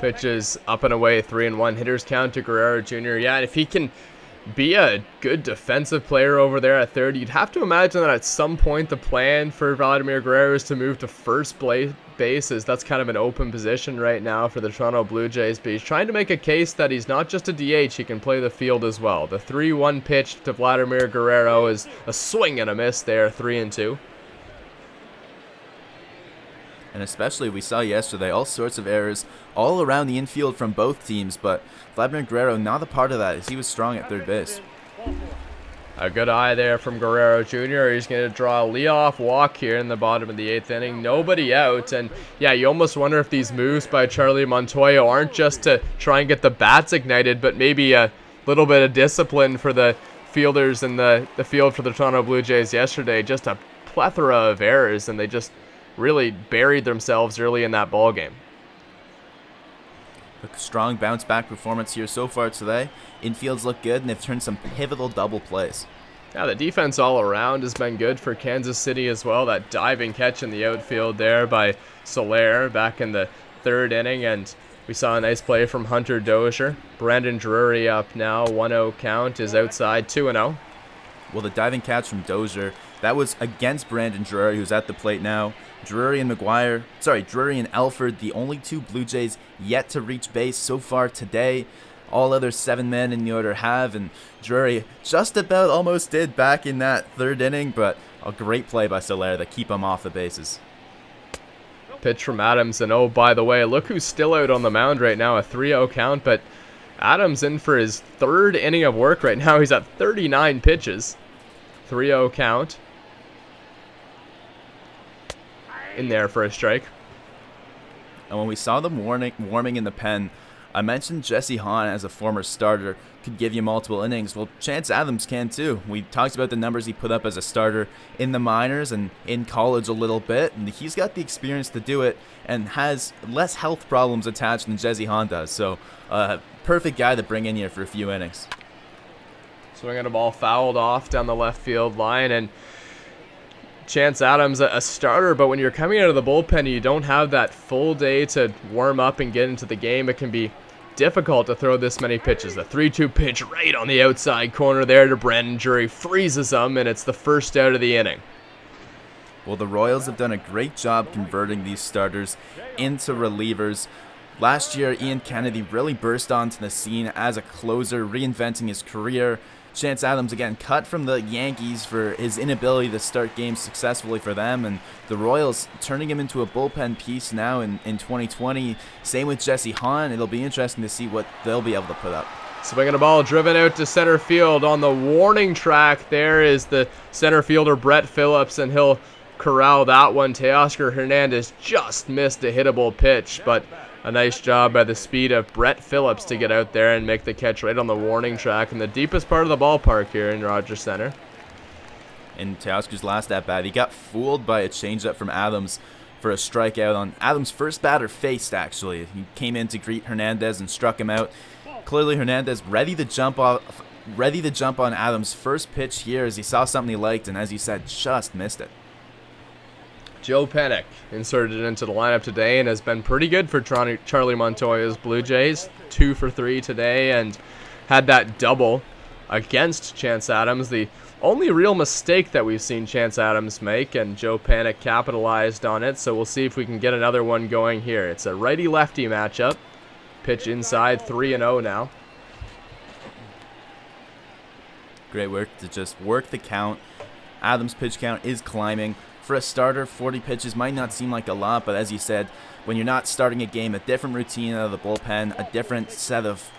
Pitches up and away, 3-1. Hitters count to Guerrero Jr. Yeah, and if he can be a good defensive player over there at third, you'd have to imagine that at some point the plan for Vladimir Guerrero is to move to first base, as that's kind of an open position right now for the Toronto Blue Jays. But he's trying to make a case that he's not just a DH, he can play the field as well. The 3-1 pitch to Vladimir Guerrero is a swing and a miss there, 3-2. And especially, we saw yesterday all sorts of errors all around the infield from both teams, but Vladimir Guerrero not a part of that as he was strong at third base. A good eye there from Guerrero Jr. He's going to draw a leadoff walk here in the bottom of the 8th inning. Nobody out, and yeah, you almost wonder if these moves by Charlie Montoyo aren't just to try and get the bats ignited, but maybe a little bit of discipline for the fielders in the field for the Toronto Blue Jays yesterday. Just a plethora of errors, and they just really buried themselves early in that ball game. A strong bounce back performance here so far today. Infields look good, and they've turned some pivotal double plays. Yeah, the defense all around has been good for Kansas City as well. That diving catch in the outfield there by Soler back in the third inning, and we saw a nice play from Hunter Dozier. Brandon Drury up now, 1-0 count, is outside, 2-0. Well, the diving catch from Dozier, that was against Brandon Drury, who's at the plate now. Drury and Alford, the only two Blue Jays yet to reach base so far today. All other 7 men in the order have, and Drury just about almost did back in that third inning, but a great play by Soler to keep him off the bases. Pitch from Adams, and oh, by the way, look who's still out on the mound right now, a 3-0 count, but Adams in for his third inning of work right now. He's at 39 pitches. 3-0 count. In there for a strike. And when we saw them warming in the pen, I mentioned Jesse Hahn as a former starter could give you multiple innings. Well, Chance Adams can too. We talked about the numbers he put up as a starter in the minors and in college a little bit, and he's got the experience to do it and has less health problems attached than Jesse Hahn does. So, perfect guy to bring in here for a few innings. Swinging a ball fouled off down the left field line, and Chance Adams, a starter, but when you're coming out of the bullpen and you don't have that full day to warm up and get into the game, it can be difficult to throw this many pitches. The 3-2 pitch right on the outside corner there to Brandon Drury freezes him, and it's the first out of the inning. Well, the Royals have done a great job converting these starters into relievers. Last year, Ian Kennedy really burst onto the scene as a closer, reinventing his career. Chance Adams, again, cut from the Yankees for his inability to start games successfully for them, and the Royals turning him into a bullpen piece now in 2020. Same with Jesse Hahn. It'll be interesting to see what they'll be able to put up. Swinging a ball driven out to center field. On the warning track there is the center fielder Brett Phillips, and he'll corral that one. Teoscar Hernandez just missed a hittable pitch, but a nice job by the speed of Brett Phillips to get out there and make the catch right on the warning track in the deepest part of the ballpark here in Rogers Center. In Teoscar's last at-bat, he got fooled by a changeup from Adams for a strikeout on Adams' first batter faced, actually. He came in to greet Hernandez and struck him out. Clearly Hernandez ready to jump on Adams' first pitch here as he saw something he liked, and as you said, just missed it. Joe Pennick inserted into the lineup today and has been pretty good for Charlie Montoya's Blue Jays. 2 for 3 today and had that double against Chance Adams. The only real mistake that we've seen Chance Adams make, and Joe Pennick capitalized on it. So we'll see if we can get another one going here. It's a righty-lefty matchup. Pitch inside, 3-0 now. Great work to just work the count. Adams' pitch count is climbing. For a starter, 40 pitches might not seem like a lot, but as you said, when you're not starting a game, a different routine out of the bullpen, a different set of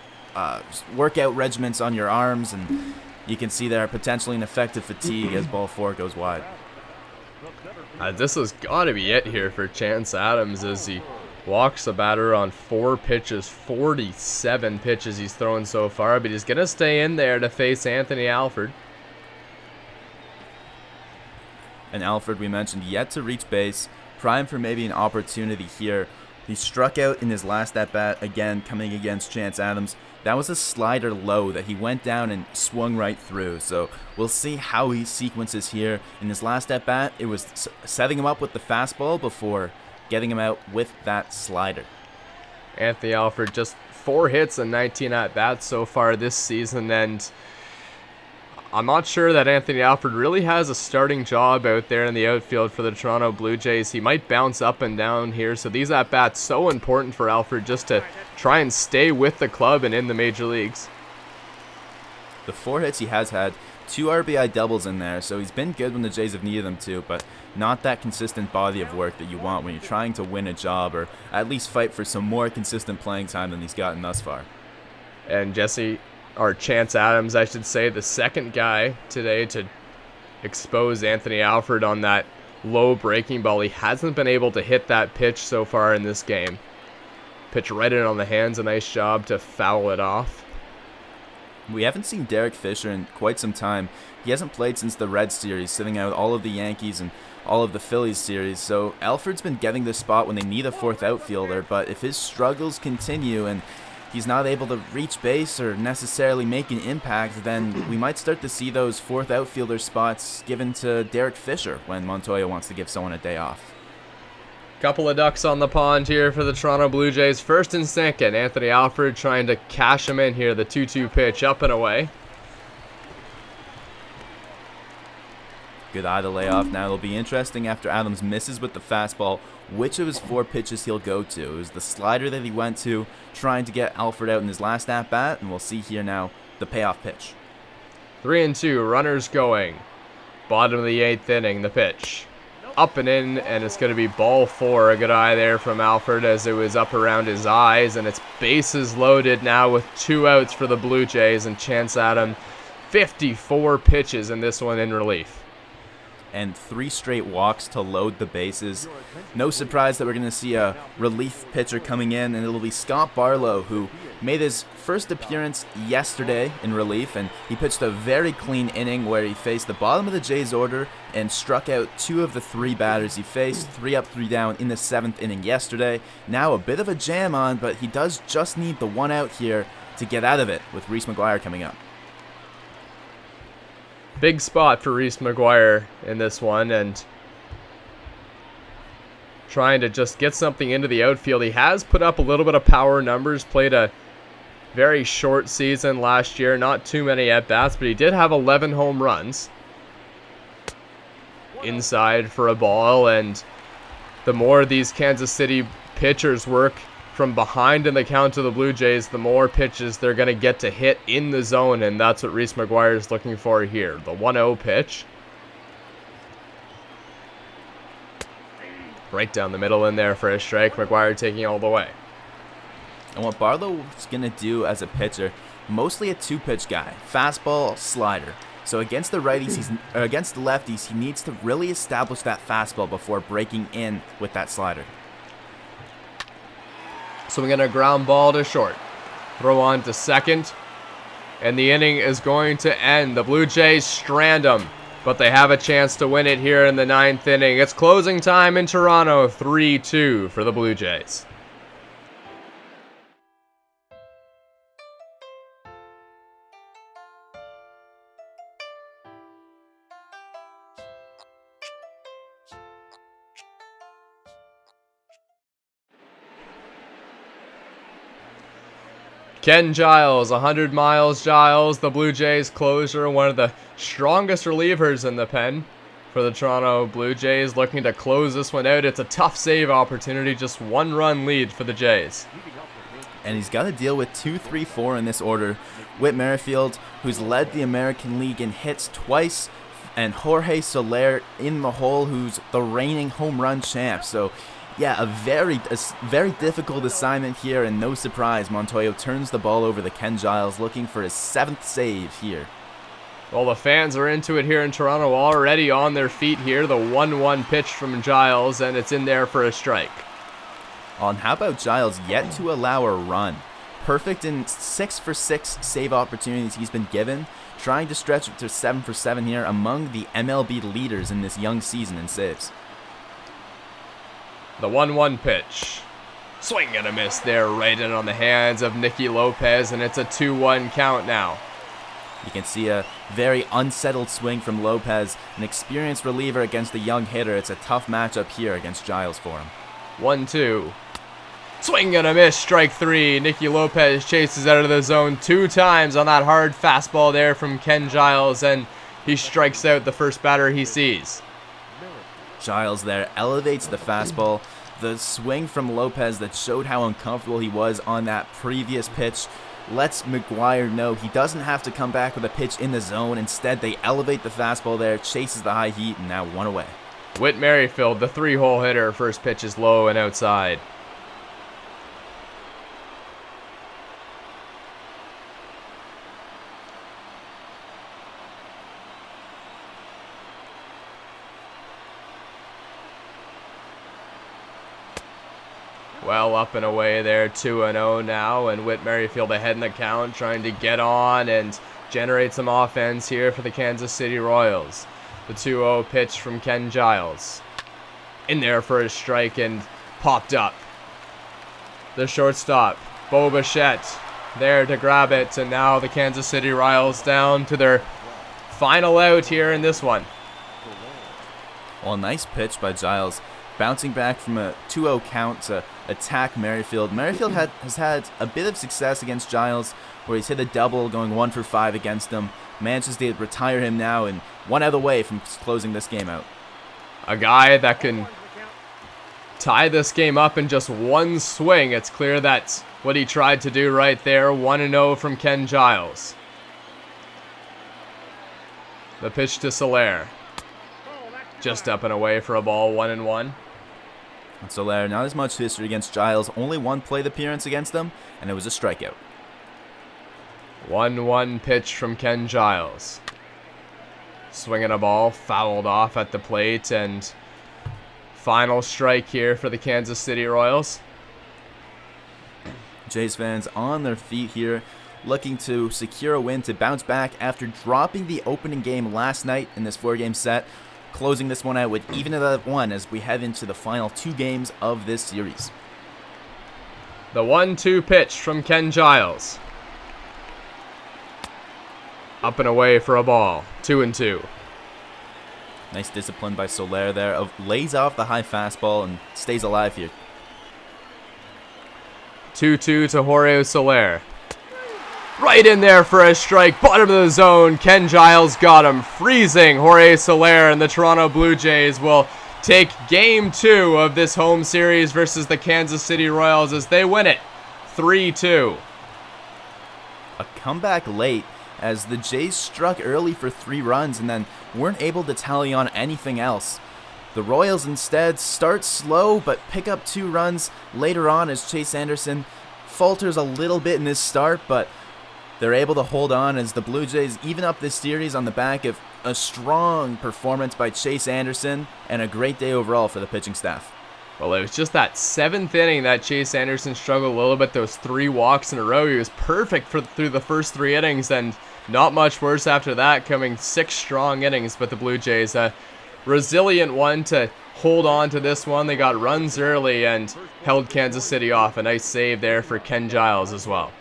workout regimens on your arms, and you can see there potentially an effective fatigue as ball 4 goes wide. This has got to be it here for Chance Adams as he walks the batter on 4 pitches, 47 pitches he's thrown so far, but he's going to stay in there to face Anthony Alford. And Alford, we mentioned, yet to reach base, prime for maybe an opportunity here. He struck out in his last at-bat, again, coming against Chance Adams. That was a slider low that he went down and swung right through. So we'll see how he sequences here. In his last at-bat, it was setting him up with the fastball before getting him out with that slider. Anthony Alford, just 4 hits and 19 at-bats so far this season, and I'm not sure that Anthony Alford really has a starting job out there in the outfield for the Toronto Blue Jays. He might bounce up and down here, so these at-bats so important for Alford just to try and stay with the club and in the major leagues. The 4 hits he has had, 2 RBI doubles in there, so he's been good when the Jays have needed him to, but not that consistent body of work that you want when you're trying to win a job or at least fight for some more consistent playing time than he's gotten thus far. And Chance Adams, I should say, the second guy today to expose Anthony Alford on that low breaking ball. He hasn't been able to hit that pitch so far in this game. Pitch right in on the hands, a nice job to foul it off. We haven't seen Derek Fisher in quite some time. He hasn't played since the Red Series, sitting out all of the Yankees and all of the Phillies series. So Alford's been getting this spot when they need a fourth outfielder, but if his struggles continue and he's not able to reach base or necessarily make an impact, then we might start to see those fourth outfielder spots given to Derek Fisher when Montoya wants to give someone a day off. Couple of ducks on the pond here for the Toronto Blue Jays. First and second, Anthony Alford trying to cash him in here. The 2-2 pitch up and away. Good eye to lay off. Now it'll be interesting after Adams misses with the fastball, which of his 4 pitches he'll go to. It was the slider that he went to, trying to get Alford out in his last at-bat, and we'll see here now the payoff pitch. 3-2, runners going. Bottom of the 8th inning, the pitch. Up and in, and it's going to be ball 4. A good eye there from Alford as it was up around his eyes, and it's bases loaded now with 2 outs for the Blue Jays, and Chance Adam 54 pitches in this one in relief. And 3 straight walks to load the bases. No surprise that we're going to see a relief pitcher coming in, and it'll be Scott Barlow, who made his first appearance yesterday in relief, and he pitched a very clean inning where he faced the bottom of the Jays order and struck out 2 of the 3 batters he faced, 3 up, 3 down in the 7th inning yesterday. Now a bit of a jam on, but he does just need the 1 out here to get out of it with Reese McGuire coming up. Big spot for Reese McGuire in this one, and trying to just get something into the outfield. He has put up a little bit of power numbers, played a very short season last year, not too many at-bats, but he did have 11 home runs. Inside for a ball, and the more these Kansas City pitchers work from behind in the count to the Blue Jays, the more pitches they're going to get to hit in the zone, and that's what Reese McGuire is looking for here. The 1-0 pitch. Right down the middle in there for a strike. McGuire taking all the way. And what Barlow's going to do as a pitcher, mostly a 2-pitch guy. Fastball, slider. So against the righties, against the lefties, he needs to really establish that fastball before breaking in with that slider. So we're going to ground ball to short. Throw on to second. And the inning is going to end. The Blue Jays strand them, but they have a chance to win it here in the 9th inning. It's closing time in Toronto, 3-2 for the Blue Jays. Ken Giles, 100 miles Giles, the Blue Jays closer, one of the strongest relievers in the pen for the Toronto Blue Jays, looking to close this one out. It's a tough save opportunity, just 1-run lead for the Jays. And he's got to deal with 2, 3, 4 in this order. Whit Merrifield, who's led the American League in hits twice, and Jorge Soler in the hole, who's the reigning home run champ. So yeah, a very difficult assignment here, and no surprise, Montoya turns the ball over to Ken Giles, looking for his 7th save here. Well, the fans are into it here in Toronto, already on their feet here. The 1-1 pitch from Giles, and it's in there for a strike. And how about Giles yet to allow a run? Perfect in 6 for 6 save opportunities he's been given, trying to stretch it to 7 for 7 here, among the MLB leaders in this young season in saves. The 1-1 pitch. Swing and a miss there, right in on the hands of Nicky Lopez, and it's a 2-1 count now. You can see a very unsettled swing from Lopez, an experienced reliever against a young hitter. It's a tough matchup here against Giles for him. 1-2. Swing and a miss, strike 3. Nicky Lopez chases out of the zone 2 times on that hard fastball there from Ken Giles, and he strikes out the first batter he sees. Giles there elevates the fastball. The swing from Lopez that showed how uncomfortable he was on that previous pitch lets McGuire know he doesn't have to come back with a pitch in the zone. Instead, they elevate the fastball there, chases the high heat, and now 1 away. Whit Merrifield, the 3-hole hitter. First pitch is low and outside. Well up and away there, 2-0 now, and Whit Merrifield ahead in the count, trying to get on and generate some offense here for the Kansas City Royals. The 2-0 pitch from Ken Giles. In there for a strike and popped up. The shortstop, Bo Bichette, there to grab it, and now the Kansas City Royals down to their final out here in this one. Well, nice pitch by Giles. Bouncing back from a 2-0 count to attack Merrifield. Merrifield has had a bit of success against Giles, where he's hit a double, going 1 for 5 against him. Manages to retire him now, and one out of the way from closing this game out. A guy that can tie this game up in just one swing. It's clear that's what he tried to do right there. 1-0 from Ken Giles. The pitch to Soler. Just up and away for a ball, 1-1. And Soler, not as much history against Giles. Only one plate appearance against him, and it was a strikeout. 1-1 pitch from Ken Giles. Swinging a ball, fouled off at the plate, and final strike here for the Kansas City Royals. Jays fans on their feet here, looking to secure a win to bounce back after dropping the opening game last night in this 4-game set, closing this one out with even at 1 as we head into the final 2 games of this series. The 1-2 pitch from Ken Giles. Up and away for a ball, 2-2. Nice discipline by Soler there. Lays off the high fastball and stays alive here. 2-2 to Jorge Soler. Right in there for a strike, bottom of the zone. Ken Giles got him, freezing Jorge Soler, and the Toronto Blue Jays will take Game 2 of this home series versus the Kansas City Royals as they win it 3-2. A comeback late as the Jays struck early for 3 runs and then weren't able to tally on anything else. The Royals instead start slow but pick up 2 runs later on as Chase Anderson falters a little bit in this start, but they're able to hold on as the Blue Jays even up this series on the back of a strong performance by Chase Anderson and a great day overall for the pitching staff. Well, it was just that 7th inning that Chase Anderson struggled a little bit. Those 3 walks in a row. He was perfect through the first 3 innings, and not much worse after that, coming 6 strong innings. But the Blue Jays, a resilient one to hold on to this one. They got runs early and held Kansas City off. A nice save there for Ken Giles as well.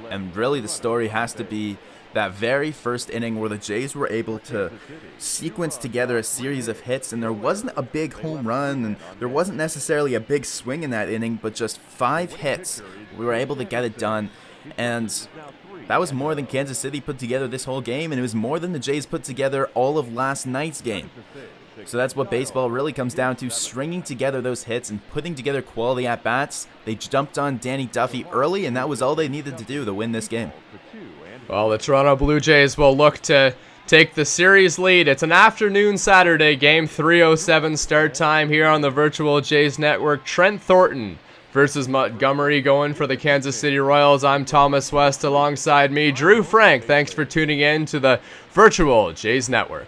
And really the story has to be that very first inning where the Jays were able to sequence together a series of hits, and there wasn't a big home run and there wasn't necessarily a big swing in that inning, but just 5 hits. We were able to get it done, and that was more than Kansas City put together this whole game, and it was more than the Jays put together all of last night's game. So that's what baseball really comes down to, stringing together those hits and putting together quality at-bats. They jumped on Danny Duffy early, and that was all they needed to do to win this game. Well, the Toronto Blue Jays will look to take the series lead. It's an afternoon Saturday game, 3:07 start time here on the virtual Jays Network. Trent Thornton versus Montgomery going for the Kansas City Royals. I'm Thomas West, alongside me, Drew Frank. Thanks for tuning in to the virtual Jays Network.